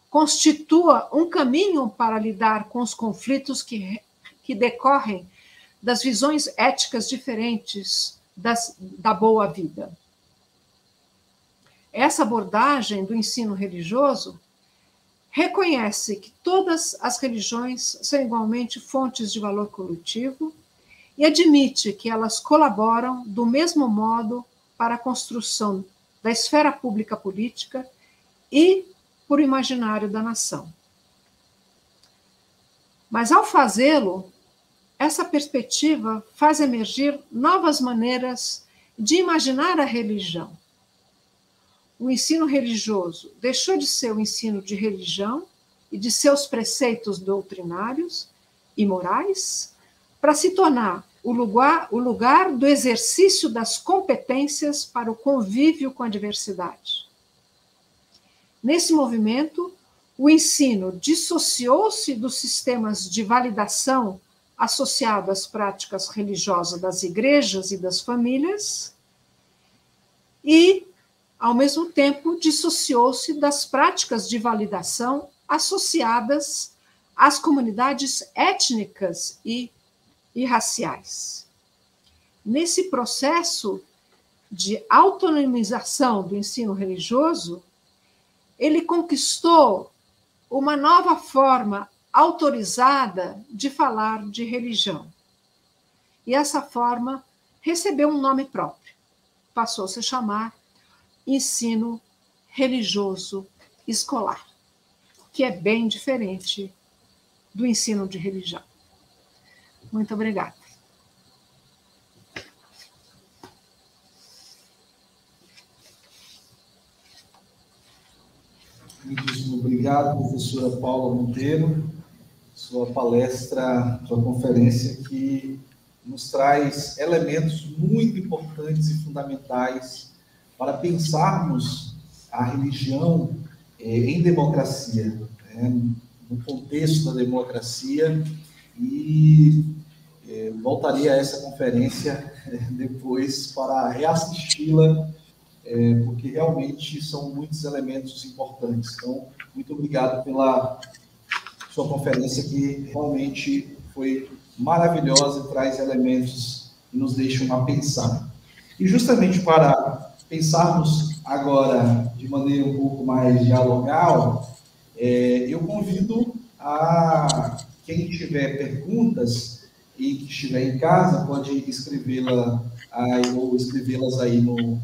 constitua um caminho para lidar com os conflitos que decorrem das visões éticas diferentes da boa vida. Essa abordagem do ensino religioso reconhece que todas as religiões são igualmente fontes de valor coletivo e admite que elas colaboram do mesmo modo para a construção da esfera pública política e por imaginário da nação. Mas, ao fazê-lo, essa perspectiva faz emergir novas maneiras de imaginar a religião. O ensino religioso deixou de ser o ensino de religião e de seus preceitos doutrinários e morais para se tornar o lugar do exercício das competências para o convívio com a diversidade. Nesse movimento, o ensino dissociou-se dos sistemas de validação associados às práticas religiosas das igrejas e das famílias e, ao mesmo tempo, dissociou-se das práticas de validação associadas às comunidades étnicas e raciais. Nesse processo de autonomização do ensino religioso, ele conquistou uma nova forma autorizada de falar de religião. E essa forma recebeu um nome próprio. Passou a se chamar ensino religioso escolar, que é bem diferente do ensino de religião. Muito obrigada. Muitíssimo obrigado, professora Paula Monteiro, sua palestra, sua conferência que nos traz elementos muito importantes e fundamentais para pensarmos a religião em democracia, né, no contexto da democracia, e voltaria a essa conferência depois para reassisti-la, porque realmente são muitos elementos importantes. Então, muito obrigado pela sua conferência, que realmente foi maravilhosa e traz elementos que nos deixam a pensar. E justamente para pensarmos agora de maneira um pouco mais dialogal, eu convido a quem tiver perguntas e que estiver em casa, pode escrevê-las aí no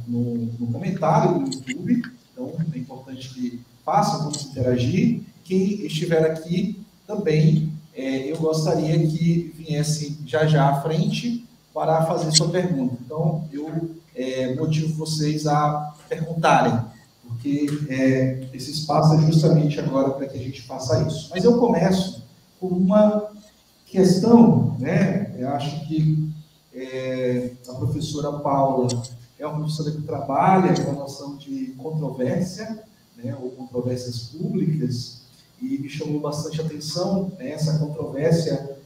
comentário do YouTube. Então, é importante que façam, vamos interagir. Quem estiver aqui também, eu gostaria que viesse já à frente para fazer sua pergunta. Então, eu motivo vocês a perguntarem, porque esse espaço é justamente agora para que a gente faça isso. Mas eu começo com uma questão, né? Eu acho que a professora Paula é uma professora que trabalha com a noção de controvérsia, né, ou controvérsias públicas, e me chamou bastante atenção, né, essa controvérsia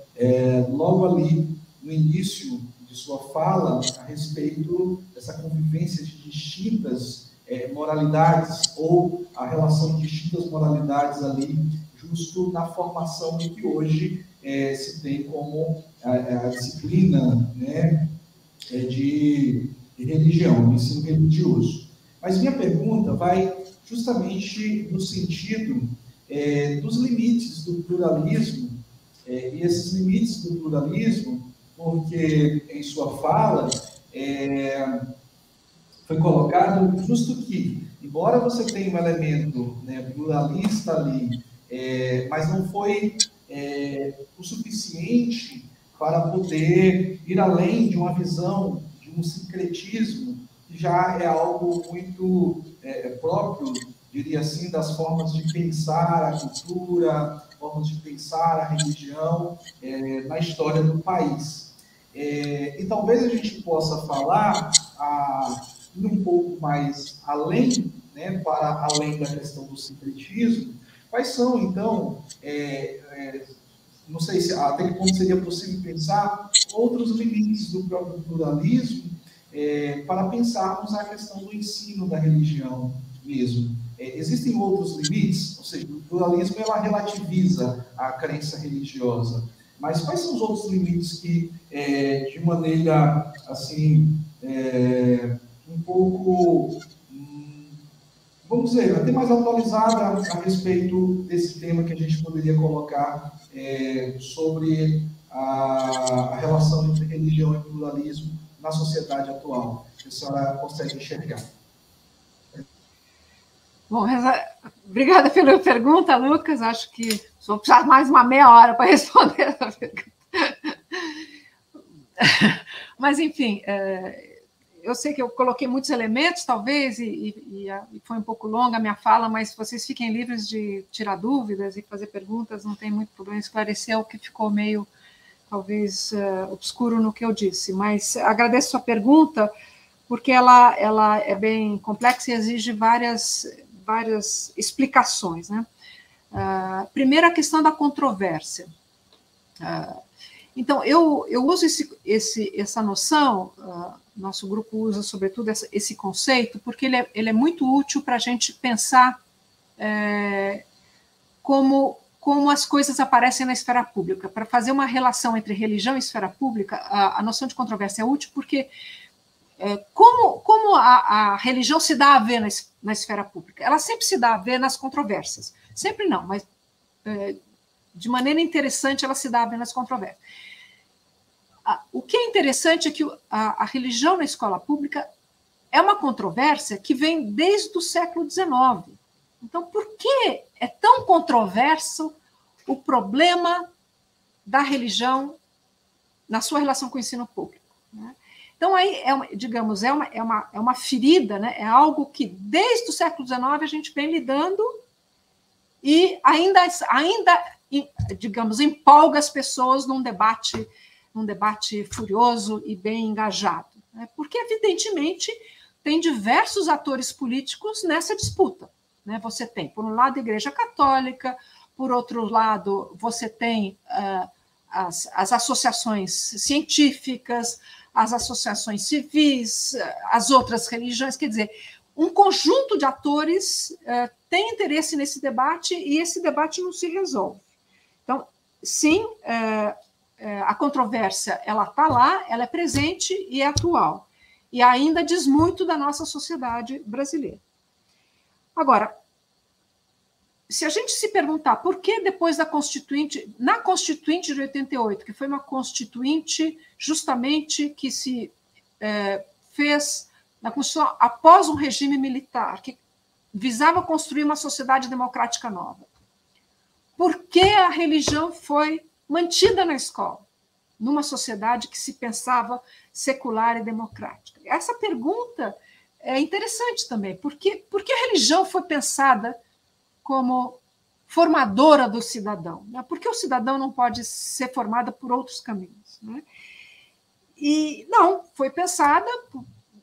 logo ali no início de sua fala a respeito dessa convivência de distintas moralidades, ou a relação de distintas moralidades ali, justo na formação do que hoje se tem como a disciplina, né, de religião, de ensino religioso. Mas minha pergunta vai justamente no sentido dos limites do pluralismo, e esses limites do pluralismo, porque em sua fala foi colocado justo que, embora você tenha um elemento, né, pluralista ali, mas não foi o suficiente para poder ir além de uma visão, de um sincretismo, que já é algo muito próprio, diria assim, das formas de pensar a cultura, formas de pensar a religião na história do país. E talvez a gente possa falar, ir um pouco mais além, né, para além da questão do sincretismo. Quais são, então, não sei se até que ponto seria possível pensar outros limites do próprio pluralismo para pensarmos a questão do ensino da religião mesmo. Existem outros limites, ou seja, o pluralismo ela relativiza a crença religiosa, mas quais são os outros limites que, de maneira assim, um pouco, vamos dizer, até mais atualizada a respeito desse tema que a gente poderia colocar sobre a relação entre religião e pluralismo na sociedade atual, que a senhora consegue enxergar? Bom, obrigada pela pergunta, Lucas. Acho que vou precisar mais uma meia hora para responder essa pergunta. Mas, enfim, eu sei que eu coloquei muitos elementos, talvez, e foi um pouco longa a minha fala, mas vocês fiquem livres de tirar dúvidas e fazer perguntas, não tem muito problema esclarecer o que ficou meio, talvez, obscuro no que eu disse. Mas agradeço a sua pergunta, porque ela é bem complexa e exige várias explicações, né? Primeiro, a questão da controvérsia. Então, eu uso essa noção nosso grupo usa, sobretudo, esse conceito, porque ele é muito útil para a gente pensar como as coisas aparecem na esfera pública. Para fazer uma relação entre religião e esfera pública, a noção de controvérsia é útil porque como a religião se dá a ver na esfera pública? Ela sempre se dá a ver nas controvérsias. Sempre não, mas de maneira interessante ela se dá a ver nas controvérsias. O que é interessante é que a religião na escola pública é uma controvérsia que vem desde o século XIX. Então, por que é tão controverso o problema da religião na sua relação com o ensino público? Né? Então, aí, digamos, é uma ferida, né? É algo que, desde o século XIX, a gente vem lidando e ainda digamos, empolga as pessoas num debate furioso e bem engajado. Né? Porque, evidentemente, tem diversos atores políticos nessa disputa. Né? Você tem, por um lado, a Igreja Católica, por outro lado, você tem as associações científicas, as associações civis, as outras religiões, quer dizer, um conjunto de atores tem interesse nesse debate e esse debate não se resolve. Então, sim, a controvérsia ela está lá, ela é presente e é atual. E ainda diz muito da nossa sociedade brasileira. Agora, se a gente se perguntar por que depois da Constituinte, na Constituinte de 88, que foi uma Constituinte justamente que se fez na Constituição após um regime militar, que visava construir uma sociedade democrática nova, por que a religião foi mantida na escola, numa sociedade que se pensava secular e democrática? Essa pergunta é interessante também. Por que a religião foi pensada como formadora do cidadão? Né? Por que o cidadão não pode ser formado por outros caminhos? Né? E não, foi pensada,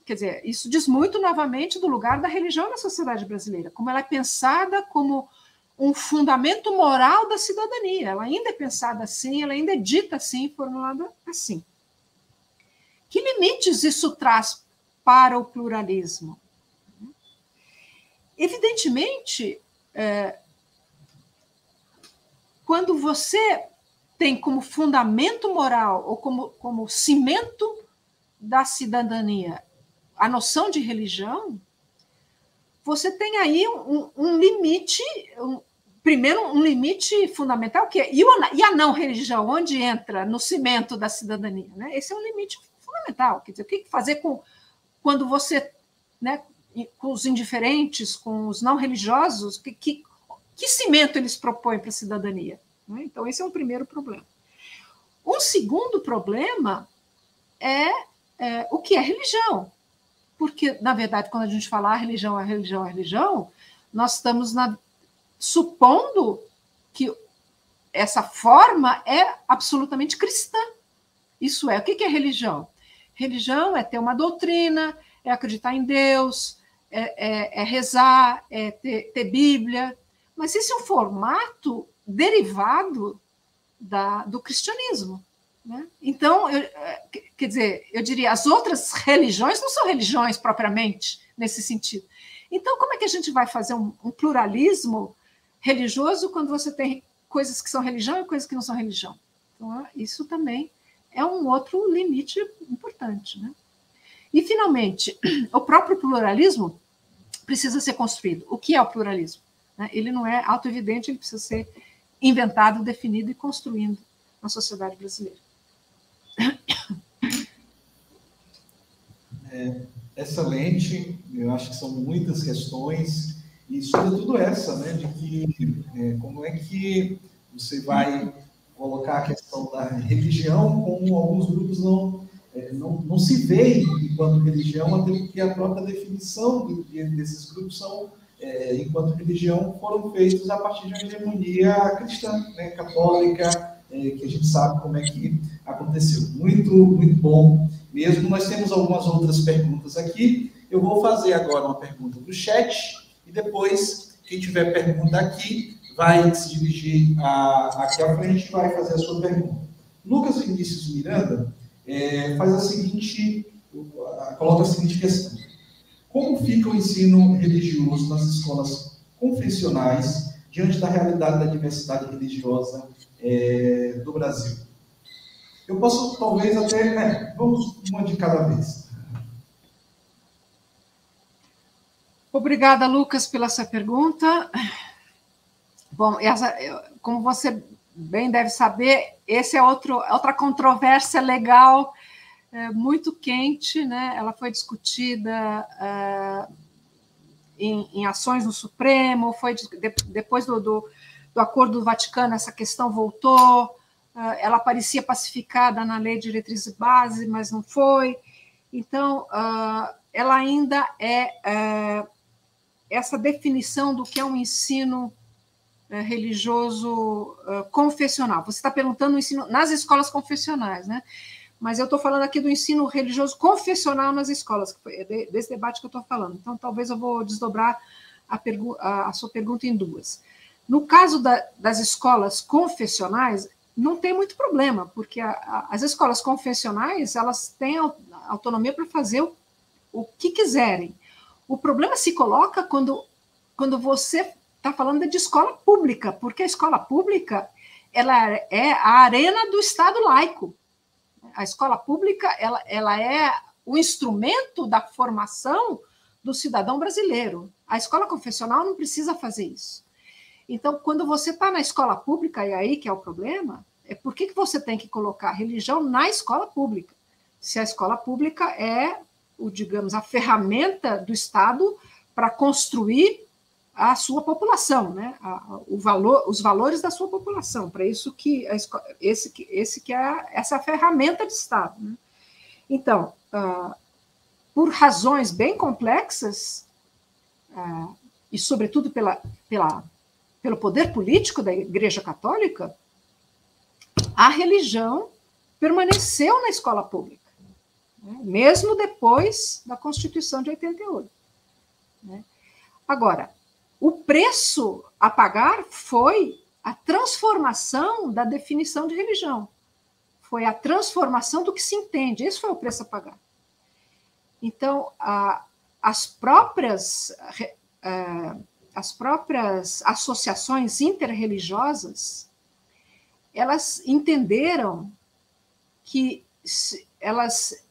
quer dizer, isso diz muito novamente do lugar da religião na sociedade brasileira, como ela é pensada como um fundamento moral da cidadania. Ela ainda é pensada assim, ela ainda é dita assim, formulada assim. Que limites isso traz para o pluralismo? Evidentemente, quando você tem como fundamento moral ou como cimento da cidadania a noção de religião, você tem aí um limite, primeiro um limite fundamental, que é, e a não religião, onde entra no cimento da cidadania? Né? Esse é um limite fundamental. Quer dizer, o que fazer quando você, né, com os indiferentes, com os não religiosos, que cimento eles propõem para a cidadania? Né? Então, esse é um primeiro problema. Um segundo problema é o que é religião. Porque, na verdade, quando a gente fala religião, nós estamos supondo que essa forma é absolutamente cristã. Isso é, o que é religião? Religião é ter uma doutrina, é acreditar em Deus, é rezar, é ter Bíblia. Mas esse é um formato derivado do cristianismo. Né? Então, quer dizer, eu diria, as outras religiões não são religiões propriamente nesse sentido. Então, como é que a gente vai fazer um pluralismo religioso quando você tem coisas que são religião e coisas que não são religião? Então, isso também é um outro limite importante. Né? E, finalmente, o próprio pluralismo precisa ser construído. O que é o pluralismo? Ele não é autoevidente, ele precisa ser inventado, definido e construído na sociedade brasileira. Excelente, eu acho que são muitas questões, e sobretudo essa, né, de que como é que você vai colocar a questão da religião, como alguns grupos não se veem enquanto religião, até porque a própria definição desses grupos são, enquanto religião, foram feitos a partir de uma hegemonia cristã, né, católica, que a gente sabe como é que aconteceu. Muito, muito bom mesmo. Nós temos algumas outras perguntas aqui. Eu vou fazer agora uma pergunta do chat e depois, quem tiver pergunta aqui, vai se dirigir aqui à frente e vai fazer a sua pergunta. Lucas Vinícius Miranda faz a seguinte coloca a seguinte questão: como fica o ensino religioso nas escolas confessionais diante da realidade da diversidade religiosa do Brasil? Eu posso, talvez, até... vamos uma de cada vez. Obrigada, Lucas, pela sua pergunta. Bom, como você bem deve saber, esse é outra controvérsia legal muito quente, né? Ela foi discutida em ações no Supremo, depois do Acordo do Vaticano, essa questão voltou, ela parecia pacificada na Lei de Diretrizes e Base, mas não foi. Então, ela ainda é essa definição do que é um ensino religioso confessional. Você está perguntando o ensino nas escolas confessionais, né? Mas eu estou falando aqui do ensino religioso confessional nas escolas, que foi desse debate que eu estou falando. Então, talvez eu vou desdobrar a sua pergunta em duas. No caso das escolas confessionais, não tem muito problema, porque as escolas confessionais, elas têm autonomia para fazer o que quiserem. O problema se coloca quando você está falando de escola pública, porque a escola pública ela é a arena do Estado laico. A escola pública ela é o instrumento da formação do cidadão brasileiro. A escola confessional não precisa fazer isso. Então, quando você está na escola pública, e aí que é o problema, por que você tem que colocar a religião na escola pública? Se a escola pública é, digamos, a ferramenta do Estado para construir a sua população, né? Os valores da sua população, para isso que essa é a ferramenta de Estado, né? Então, por razões bem complexas, e sobretudo pelo poder político da Igreja Católica, a religião permaneceu na escola pública, né? Mesmo depois da Constituição de 88. Né? Agora, o preço a pagar foi a transformação da definição de religião. Foi a transformação do que se entende. Esse foi o preço a pagar. Então, as próprias associações interreligiosas, elas entenderam que elas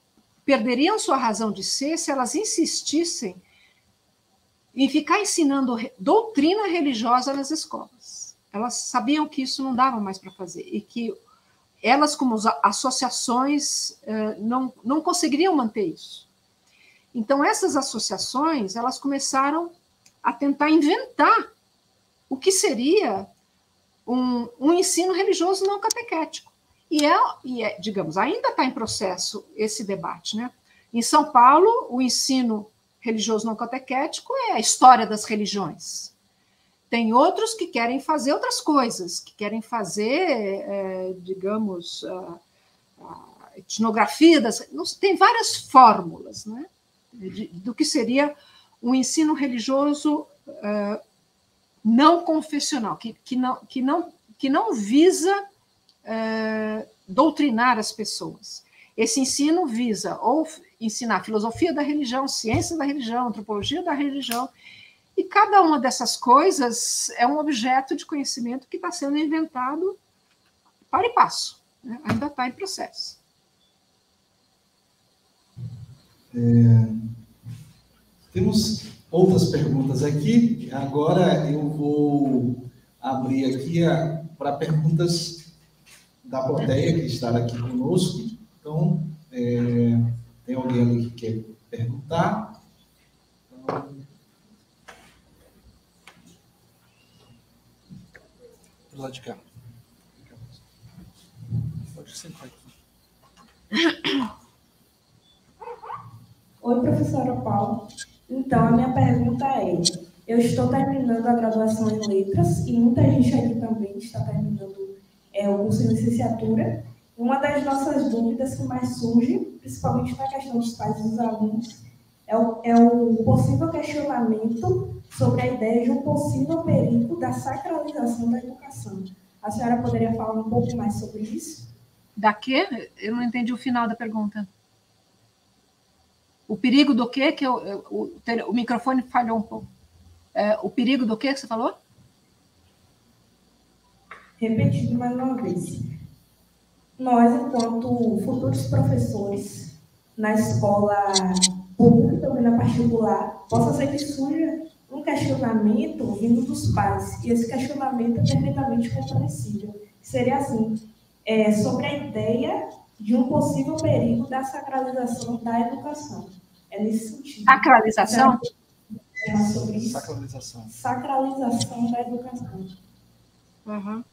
perderiam sua razão de ser se elas insistissem em ficar ensinando doutrina religiosa nas escolas. Elas sabiam que isso não dava mais para fazer e que elas, como associações, não conseguiriam manter isso. Então, essas associações, elas começaram a tentar inventar o que seria um ensino religioso não catequético. E digamos, ainda está em processo esse debate, né? Em São Paulo, o ensino religioso não catequético é a história das religiões. Tem outros que querem fazer outras coisas, que querem fazer, digamos, a etnografia tem várias fórmulas, né, do que seria um ensino religioso não confessional, que não visa doutrinar as pessoas. Esse ensino visa ou ensinar filosofia da religião, ciência da religião, antropologia da religião, e cada uma dessas coisas é um objeto de conhecimento que está sendo inventado para e passo, né? Ainda está em processo. Temos outras perguntas aqui. Agora eu vou abrir aqui para perguntas da plateia que está aqui conosco. Então, tem alguém ali que quer perguntar? Do lado de cá. Pode sentar aqui. Oi, professora Paula. Então, a minha pergunta é: eu estou terminando a graduação em Letras e muita gente aqui também está terminando o curso de licenciatura. Uma das nossas dúvidas que mais surge, principalmente na questão dos pais e dos alunos, é o possível questionamento sobre a ideia de um possível perigo da sacralização da educação. A senhora poderia falar um pouco mais sobre isso? Da quê? Eu não entendi o final da pergunta. O perigo do quê? O microfone falhou um pouco. O perigo do quê que você falou? Repetindo mais uma vez. Nós, enquanto futuros professores, na escola pública e também na particular, possa ser que surja um questionamento vindo dos pais, e esse questionamento é perfeitamente compreensível. Seria assim, sobre a ideia de um possível perigo da sacralização da educação. É nesse sentido. Sacralização? Sobre isso. Sacralização. Sacralização da educação. Uhum.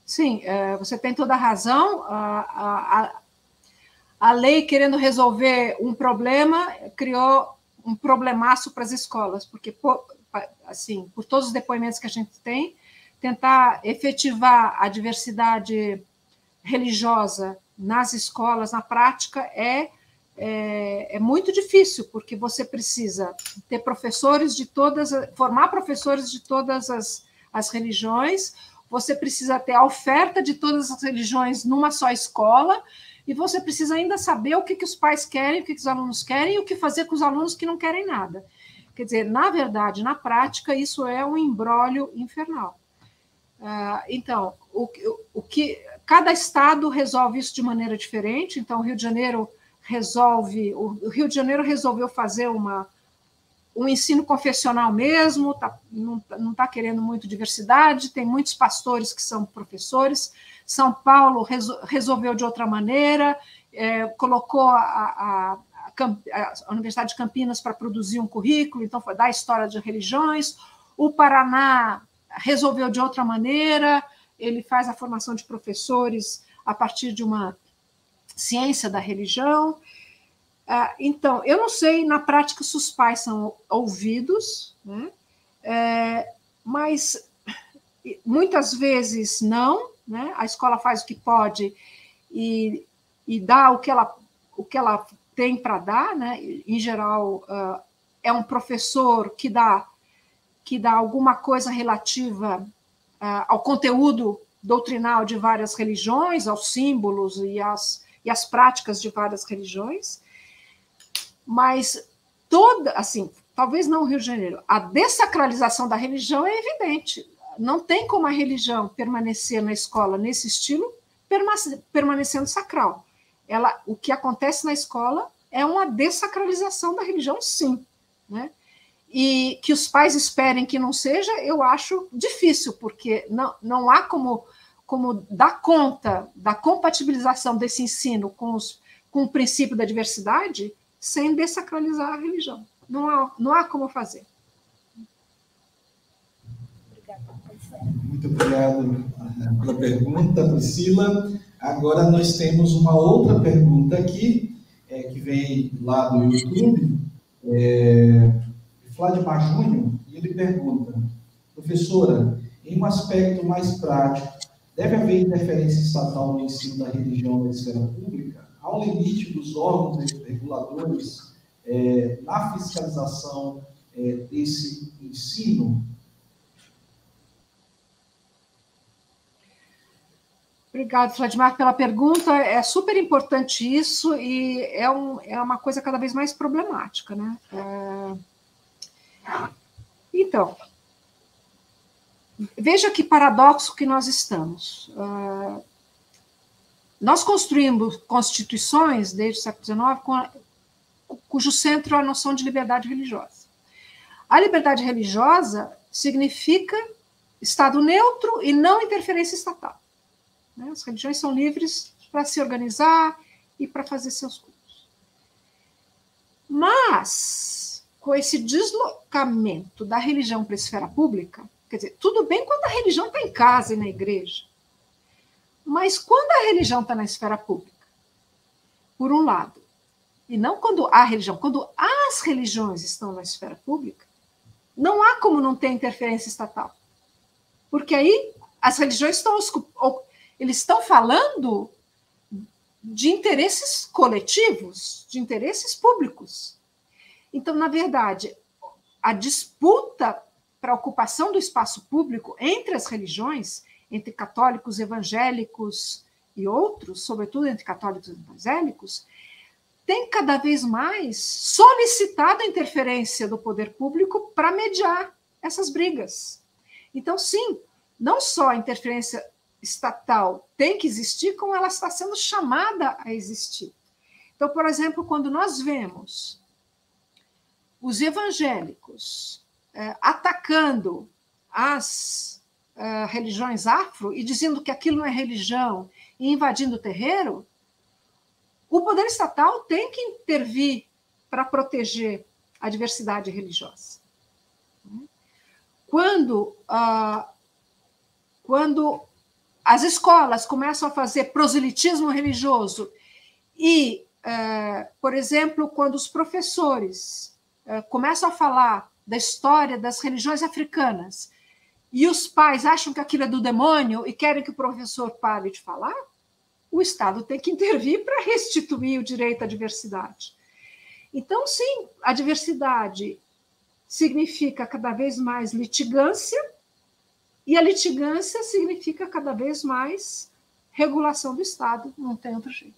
Sim, você tem toda a razão. A lei, querendo resolver um problema, criou um problemaço para as escolas, porque, assim, por todos os depoimentos que a gente tem, tentar efetivar a diversidade religiosa nas escolas, na prática, é muito difícil, porque você precisa ter professores formar professores de todas as religiões, você precisa ter a oferta de todas as religiões numa só escola, e você precisa ainda saber o que os pais querem, o que os alunos querem, e o que fazer com os alunos que não querem nada. Quer dizer, na verdade, na prática, isso é um imbróglio infernal. Então, o que cada estado resolve isso de maneira diferente. Então, o Rio de Janeiro resolveu fazer um ensino confessional mesmo, não está querendo muito diversidade, tem muitos pastores que são professores. São Paulo resolveu de outra maneira, colocou a Universidade de Campinas para produzir um currículo, então foi dar história de religiões. O Paraná resolveu de outra maneira, ele faz a formação de professores a partir de uma ciência da religião. Então, eu não sei, na prática, se os pais são ouvidos, né? Mas muitas vezes não, né? A escola faz o que pode e dá o que ela tem para dar, né? Em geral, é um professor que dá alguma coisa relativa ao conteúdo doutrinal de várias religiões, aos símbolos e às práticas de várias religiões, mas assim, talvez não o Rio de Janeiro, a dessacralização da religião é evidente. Não tem como a religião permanecer na escola nesse estilo, permanecendo sacral. O que acontece na escola é uma dessacralização da religião, sim, né? E que os pais esperem que não seja, eu acho difícil, porque não há como dar conta da compatibilização desse ensino com o princípio da diversidade sem dessacralizar a religião. Não há como fazer. Muito obrigado pela pergunta, Priscila. Agora nós temos uma outra pergunta aqui, que vem lá do YouTube, Vladimir Júnior, e ele pergunta: professora, em um aspecto mais prático, deve haver interferência estatal no ensino da religião na esfera pública? Há um limite dos órgãos reguladores na fiscalização desse ensino? Obrigado, Vladimir, pela pergunta. É super importante isso e é uma coisa cada vez mais problemática, né? Então, veja que paradoxo que nós estamos. Nós construímos constituições desde o século XIX cujo centro é a noção de liberdade religiosa. A liberdade religiosa significa Estado neutro e não interferência estatal. As religiões são livres para se organizar e para fazer seus cultos. Mas, com esse deslocamento da religião para a esfera pública, quer dizer, tudo bem quando a religião está em casa e na igreja, mas quando a religião está na esfera pública, por um lado, e não quando quando as religiões estão na esfera pública, não há como não ter interferência estatal. Porque aí as religiões eles estão falando de interesses coletivos, de interesses públicos. Então, na verdade, a disputa para a ocupação do espaço público entre as religiões, entre católicos, evangélicos e outros, sobretudo entre católicos e evangélicos, têm cada vez mais solicitado a interferência do poder público para mediar essas brigas. Então, sim, não só a interferência estatal tem que existir, como ela está sendo chamada a existir. Então, por exemplo, quando nós vemos os evangélicos atacando as religiões afro e dizendo que aquilo não é religião e invadindo o terreiro, o poder estatal tem que intervir para proteger a diversidade religiosa. Quando as escolas começam a fazer proselitismo religioso e, por exemplo, quando os professores começam a falar da história das religiões africanas e os pais acham que aquilo é do demônio e querem que o professor pare de falar, o Estado tem que intervir para restituir o direito à diversidade. Então, sim, a diversidade significa cada vez mais litigância, e a litigância significa cada vez mais regulação do Estado, não tem outro jeito.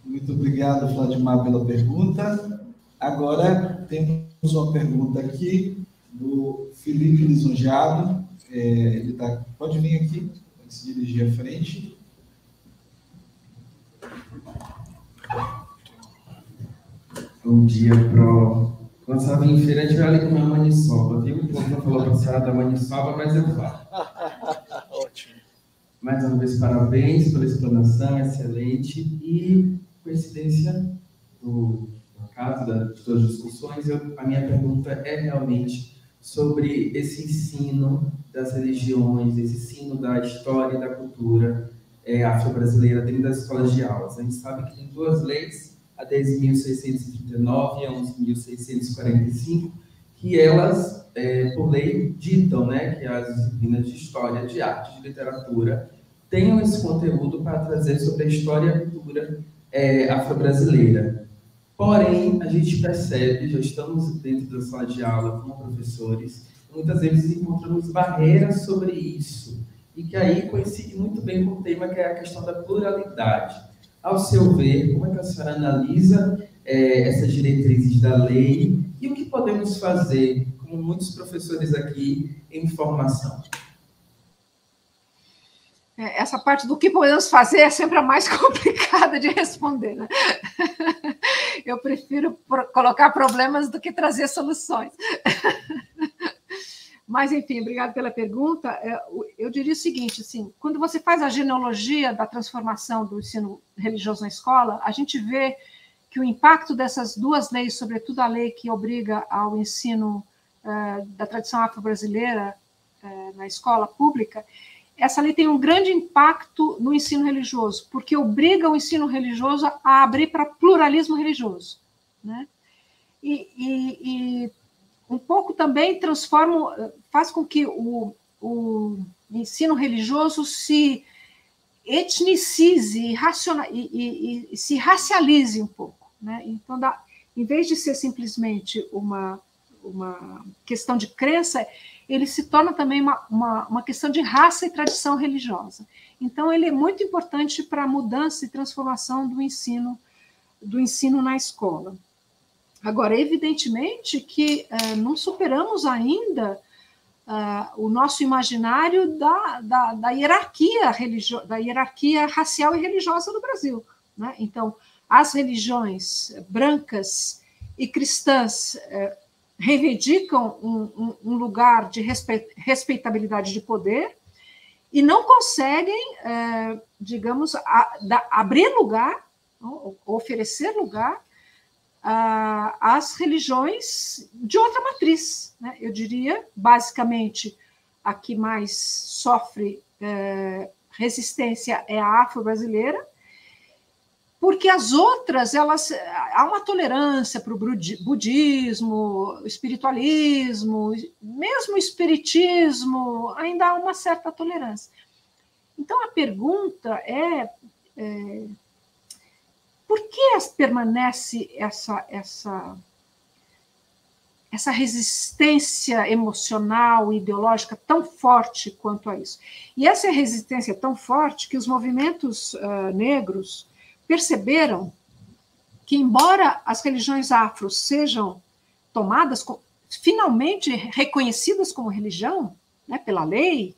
Muito obrigado, Vladimar, pela pergunta. Agora temos uma pergunta aqui do Felipe Lisonjeado. Ele pode vir aqui, pode se dirigir à frente. Bom dia, Pro. Quando estava em feira, a gente vai ali comer uma maniçoba, viu? O povo não falou para a senhora da maniçoba, mas eu falo. Ótimo. Mais uma vez, parabéns pela explanação, excelente. E, coincidência do caso de todas as discussões, a minha pergunta é realmente sobre esse ensino das religiões, esse ensino da história e da cultura afro-brasileira dentro das escolas de aulas. A gente sabe que tem duas leis, a 10.639 e a 11.645, que elas, por lei, ditam, né, que as disciplinas de história, de arte, de literatura tenham esse conteúdo para trazer sobre a história e a cultura afro-brasileira. Porém, a gente percebe, já estamos dentro da sala de aula como professores, muitas vezes encontramos barreiras sobre isso, e que aí coincide muito bem com o tema que é a questão da pluralidade. Ao seu ver, como é que a senhora analisa essas diretrizes da lei e o que podemos fazer, como muitos professores aqui, em formação? Essa parte do que podemos fazer é sempre a mais complicada de responder, né? Eu prefiro colocar problemas do que trazer soluções. Mas, enfim, obrigado pela pergunta. Eu diria o seguinte, assim, quando você faz a genealogia da transformação do ensino religioso na escola, a gente vê que o impacto dessas duas leis, sobretudo a lei que obriga ao ensino da tradição afro-brasileira na escola pública, essa lei tem um grande impacto no ensino religioso, porque obriga o ensino religioso a abrir para pluralismo religioso, né? E um pouco também faz com que o ensino religioso se etnicize e se racialize um pouco, né? Então, em vez de ser simplesmente uma questão de crença, ele se torna também uma questão de raça e tradição religiosa. Então, ele é muito importante para a mudança e transformação do ensino na escola. Agora, evidentemente que não superamos ainda o nosso imaginário da hierarquia racial e religiosa no Brasil, né? Então, as religiões brancas e cristãs reivindicam um lugar de respeitabilidade de poder e não conseguem, digamos, abrir lugar, oferecer lugar às religiões de outra matriz, né? Eu diria, basicamente, a que mais sofre resistência é a afro-brasileira, porque as outras, há uma tolerância para o budismo, espiritualismo, mesmo o espiritismo, ainda há uma certa tolerância. Então, a pergunta é por que permanece essa resistência emocional e ideológica tão forte quanto a isso. E essa resistência é tão forte que os movimentos negros perceberam que, embora as religiões afro sejam tomadas, finalmente reconhecidas como religião, né, pela lei,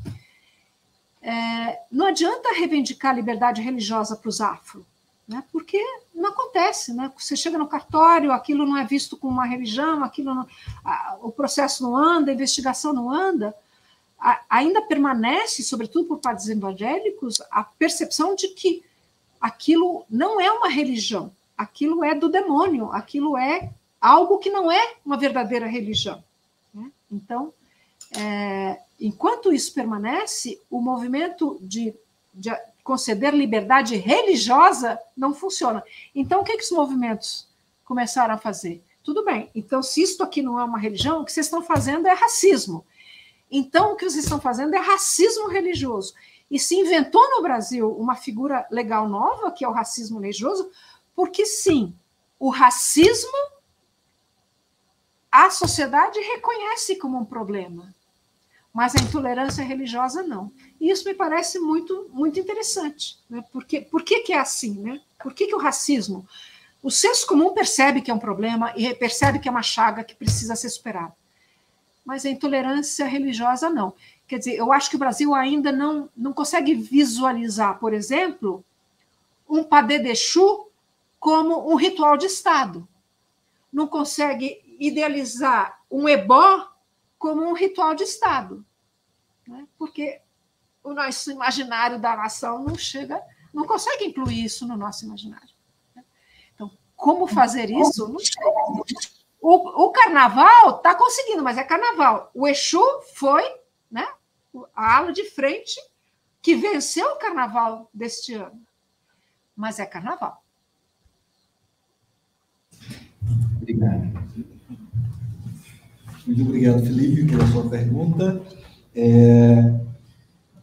não adianta reivindicar a liberdade religiosa para os afro, né, porque não acontece, né? Você chega no cartório, aquilo não é visto como uma religião, aquilo não, o processo não anda, a investigação não anda. Ainda permanece, sobretudo por padres evangélicos, a percepção de que aquilo não é uma religião, aquilo é do demônio, aquilo é algo que não é uma verdadeira religião, né? Então, enquanto isso permanece, o movimento de conceder liberdade religiosa não funciona. Então, o que os movimentos começaram a fazer? Tudo bem, então, se isto aqui não é uma religião, o que vocês estão fazendo é racismo. Então, o que vocês estão fazendo é racismo religioso. E se inventou no Brasil uma figura legal nova, que é o racismo religioso, porque, sim, o racismo a sociedade reconhece como um problema, mas a intolerância religiosa não. E isso me parece muito, muito interessante, né? Por que é assim, né? Por que o racismo? O senso comum percebe que é um problema e percebe que é uma chaga que precisa ser superada. Mas a intolerância religiosa não. Quer dizer, eu acho que o Brasil ainda não consegue visualizar, por exemplo, um Padê de Exu como um ritual de Estado. Não consegue idealizar um ebó como um ritual de Estado, né? Porque o nosso imaginário da nação não consegue incluir isso no nosso imaginário. Então, como fazer isso? Não sei. O carnaval está conseguindo, mas é carnaval. O Exu foi, né, a ala de frente que venceu o carnaval deste ano. Mas é carnaval. Obrigado. Muito obrigado, Felipe, pela sua pergunta.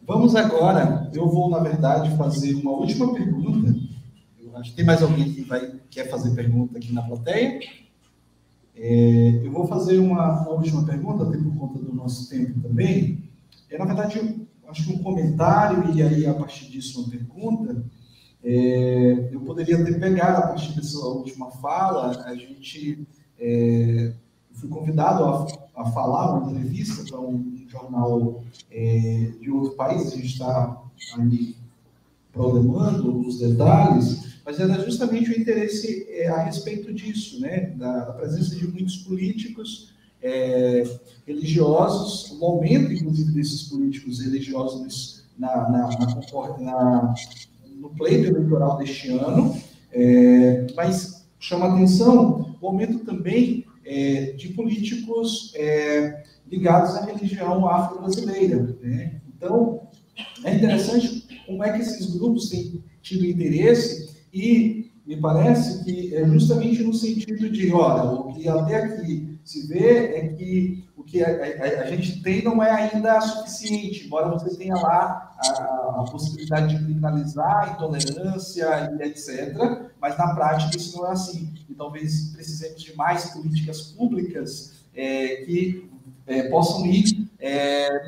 Vamos agora, eu vou, na verdade, fazer uma última pergunta. Eu acho que tem mais alguém que quer fazer pergunta aqui na plateia. Eu vou fazer uma última pergunta, até por conta do nosso tempo também. Na verdade, eu acho que um comentário, e aí, a partir disso, uma pergunta. Eu poderia ter pegado, a partir dessa última fala, fui convidado a falar uma entrevista para um jornal de outro país, a gente está ali programando os detalhes, mas era justamente o interesse a respeito disso, né, da presença de muitos políticos religiosos, o aumento, inclusive, desses políticos religiosos no pleito eleitoral deste ano, mas chama a atenção o aumento também de políticos ligados à religião afro-brasileira, né? Então, é interessante como é que esses grupos têm tido interesse e me parece que é justamente no sentido de, olha, o que até aqui se vê é que o que a gente tem não é ainda suficiente, embora você tenha lá a possibilidade de criminalizar a intolerância e etc., mas na prática isso não é assim. E talvez precisemos de mais políticas públicas que possam ir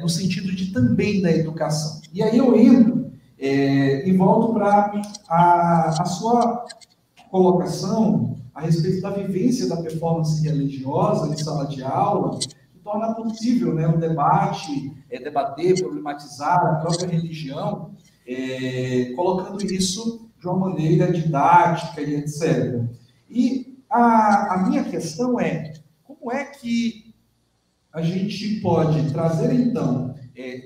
no sentido de também da educação. E aí eu entro e volto para a sua colocação a respeito da vivência da performance religiosa em sala de aula, que torna possível, né, um debate, debater, problematizar a própria religião, colocando isso de uma maneira didática e etc. E a minha questão é, como é que a gente pode trazer, então,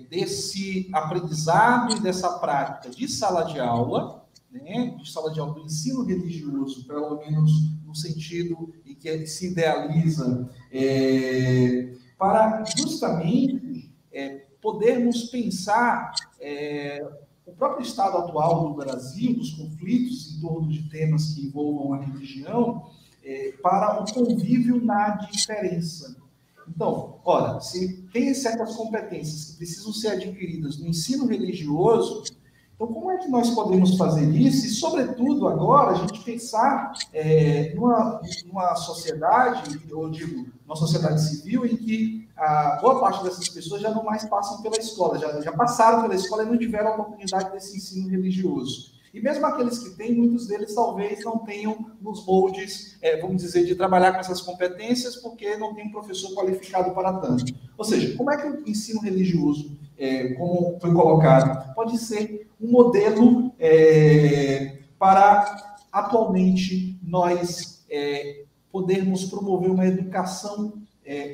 desse aprendizado e dessa prática de sala de aula, né, de sala de aula do ensino religioso, pelo menos no sentido em que ele se idealiza, para justamente podermos pensar o próprio estado atual do Brasil, dos conflitos em torno de temas que envolvam a religião, para o convívio na diferença. Então, ora, se tem certas competências que precisam ser adquiridas no ensino religioso, Então, como é que nós podemos fazer isso? E, sobretudo, agora, a gente pensar numa sociedade, eu digo, uma sociedade civil, em que a boa parte dessas pessoas já não mais passam pela escola, já passaram pela escola e não tiveram a oportunidade desse ensino religioso. E mesmo aqueles que têm, muitos deles talvez não tenham nos moldes, vamos dizer, de trabalhar com essas competências, porque não tem um professor qualificado para tanto. Ou seja, como é que o ensino religioso, como foi colocado, pode ser um modelo para, atualmente, nós podermos promover uma educação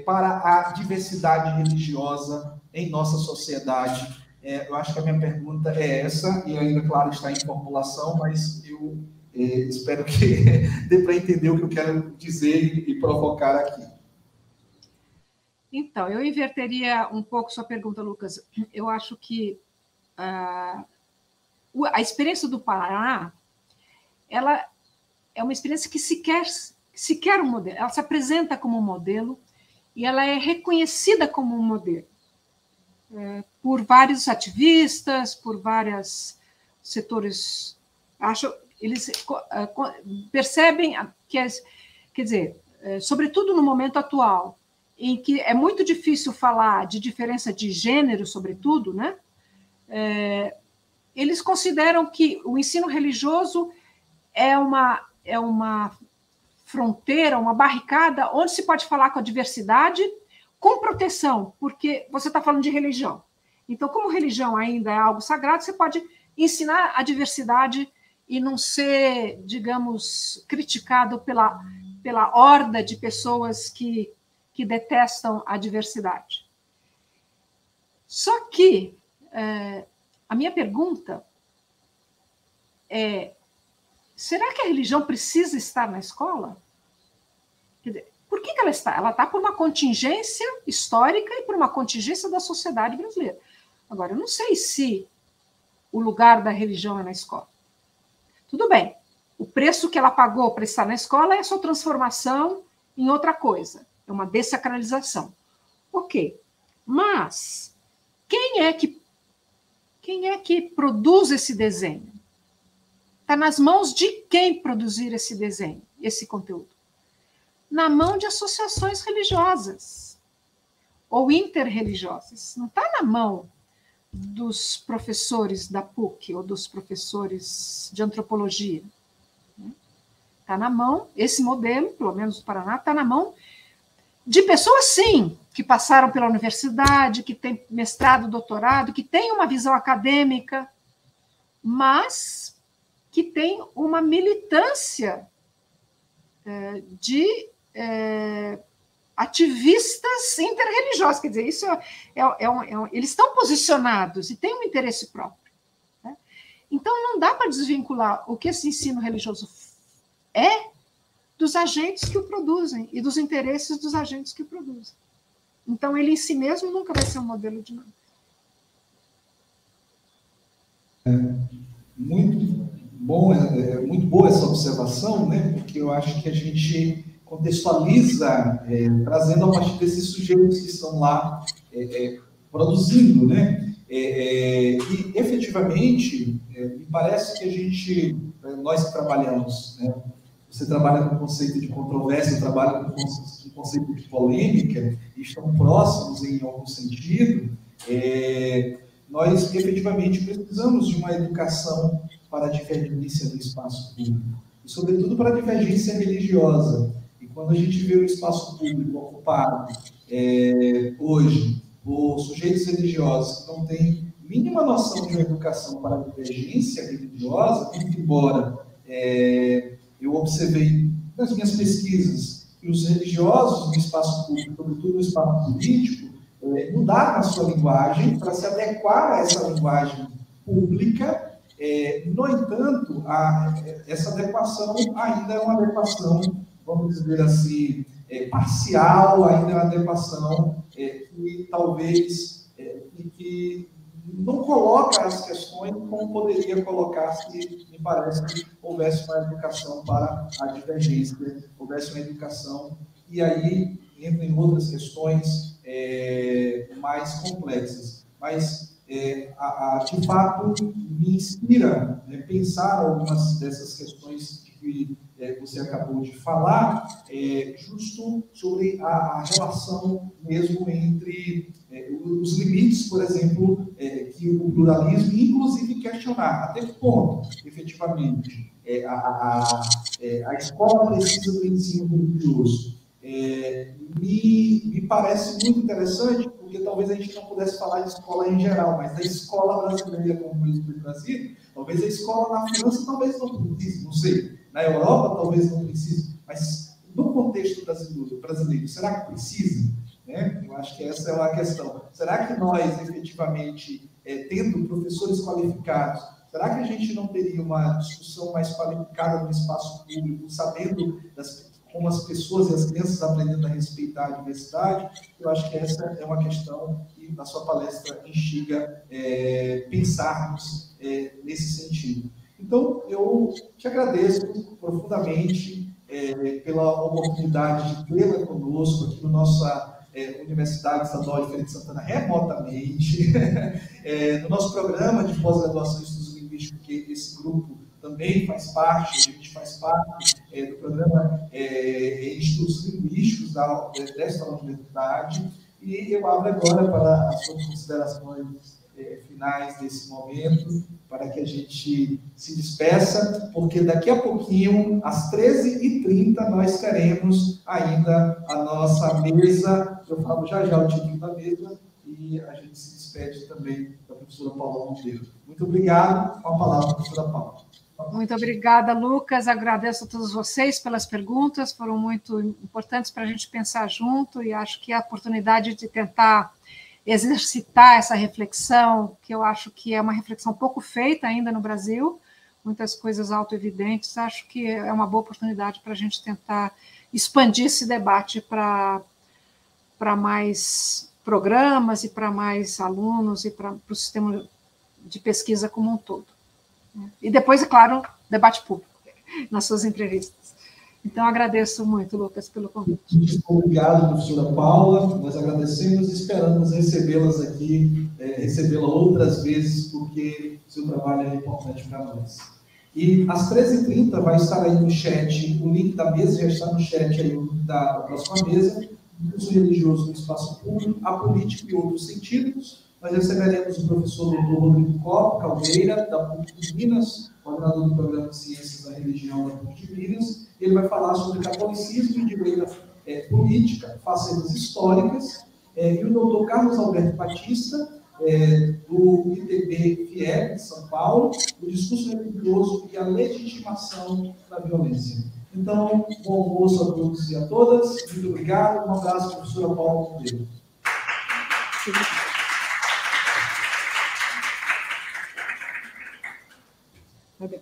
para a diversidade religiosa em nossa sociedade? Eu acho que a minha pergunta é essa, e ainda, claro, está em formulação, mas eu espero que dê para entender o que eu quero dizer e provocar aqui. Então, eu inverteria um pouco sua pergunta, Lucas. Eu acho que a experiência do Paraná, ela é uma experiência que sequer um modelo, ela se apresenta como um modelo e ela é reconhecida como um modelo. Por vários ativistas, por vários setores, eles percebem que, quer dizer, sobretudo no momento atual, em que é muito difícil falar de diferença de gênero, sobretudo, né? Eles consideram que o ensino religioso é uma fronteira, uma barricada, onde se pode falar com a diversidade, com proteção, porque você está falando de religião. Então, como religião ainda é algo sagrado, você pode ensinar a diversidade e não ser, digamos, criticado pela horda de pessoas que detestam a diversidade. Só que a minha pergunta é: será que a religião precisa estar na escola? Quer dizer, por que ela está? Ela está por uma contingência histórica e por uma contingência da sociedade brasileira. Agora, eu não sei se o lugar da religião é na escola. Tudo bem, o preço que ela pagou para estar na escola é a sua transformação em outra coisa, é uma dessacralização. Ok, mas quem é que produz esse desenho? Está nas mãos de quem produzir esse desenho, esse conteúdo? Na mão de associações religiosas ou interreligiosas. Não está na mão dos professores da PUC ou dos professores de antropologia. Está na mão, esse modelo, pelo menos no Paraná, está na mão de pessoas, sim, que passaram pela universidade, que têm mestrado, doutorado, que têm uma visão acadêmica, mas que têm uma militância de ativistas interreligiosos. Quer dizer, isso eles estão posicionados e têm um interesse próprio. Né? Então, não dá para desvincular o que esse ensino religioso é dos agentes que o produzem e dos interesses dos agentes que o produzem. Então, ele em si mesmo nunca vai ser um modelo de nada. Muito bom, muito boa essa observação, né? Porque eu acho que a gente contextualiza, trazendo a partir desses sujeitos que estão lá produzindo, né? E, efetivamente, me parece que nós que trabalhamos, né? Você trabalha com o conceito de controvérsia, eu trabalho com o conceito de polêmica, e estão próximos em algum sentido, nós efetivamente precisamos de uma educação para a divergência no espaço público, e sobretudo para a divergência religiosa. E quando a gente vê o espaço público ocupado hoje por sujeitos religiosos que não têm mínima noção de uma educação para a divergência religiosa, muito embora eu observei nas minhas pesquisas que os religiosos no espaço público, sobretudo no espaço político, mudaram a sua linguagem para se adequar a essa linguagem pública. No entanto, essa adequação ainda é uma adequação, vamos dizer assim, parcial, ainda é uma adequação que talvez que não coloca as questões como poderia colocar se, me parece, que houvesse uma educação para a divergência, houvesse uma educação, e aí entra em outras questões mais complexas. Mas de fato, me inspira a pensar algumas dessas questões que você acabou de falar, justo sobre a relação mesmo entre os limites, por exemplo, que o pluralismo, inclusive questionar até que ponto, efetivamente, a escola precisa do ensino religioso. Me parece muito interessante, porque talvez a gente não pudesse falar de escola em geral, mas da escola brasileira como isso do Brasil, talvez a escola na França talvez não precise, não sei, na Europa talvez não precise, mas no contexto brasileiro, será que precisa? Né? Eu acho que essa é uma questão. Será que nós, efetivamente, tendo professores qualificados, será que a gente não teria uma discussão mais qualificada no espaço público, sabendo como as pessoas e as crianças aprendendo a respeitar a diversidade? Eu acho que essa é uma questão que, na sua palestra, instiga pensarmos nesse sentido. Então, eu te agradeço profundamente pela oportunidade de tê-la conosco aqui na nossa Universidade Estadual de Feira de Santana, remotamente, no nosso programa de pós-graduação em estudos linguísticos, que esse grupo também faz parte, a gente faz parte do programa de estudos linguísticos desta universidade, e eu abro agora para as suas considerações finais desse momento, para que a gente se despeça, porque daqui a pouquinho, às 13h30, nós teremos ainda a nossa mesa, eu falo já o título da mesa, e a gente se despede também da professora Paula Monteiro. Muito obrigado. Com a palavra, professora Paula. Muito obrigada, Lucas. Agradeço a todos vocês pelas perguntas, foram muito importantes para a gente pensar junto, e acho que a oportunidade de tentar exercitar essa reflexão, que eu acho que é uma reflexão pouco feita ainda no Brasil, muitas coisas autoevidentes, acho que é uma boa oportunidade para a gente tentar expandir esse debate para mais programas e para mais alunos e para o sistema de pesquisa como um todo. E depois, é claro, debate público nas suas entrevistas. Então, agradeço muito, Lucas, pelo convite. Obrigado, professora Paula. Nós agradecemos e esperamos recebê-las aqui, recebê-la outras vezes, porque o seu trabalho é importante para nós. E às 13h30 vai estar aí no chat, o link da mesa já está no chat aí da próxima mesa, curso religioso no espaço público, a política e outros sentidos. Nós receberemos o professor Dr. Rodrigo Caldeira, da PUC de Minas, coordenador do Programa de Ciências da Religião da PUC de Minas. Ele vai falar sobre catolicismo e direita política, facetas históricas. E o Dr. Carlos Alberto Batista, do ITB-FIEB de São Paulo, o discurso religioso e a legitimação da violência. Então, bom almoço a todos e a todas. Muito obrigado. Um abraço, professora Paula Monteiro. Okay.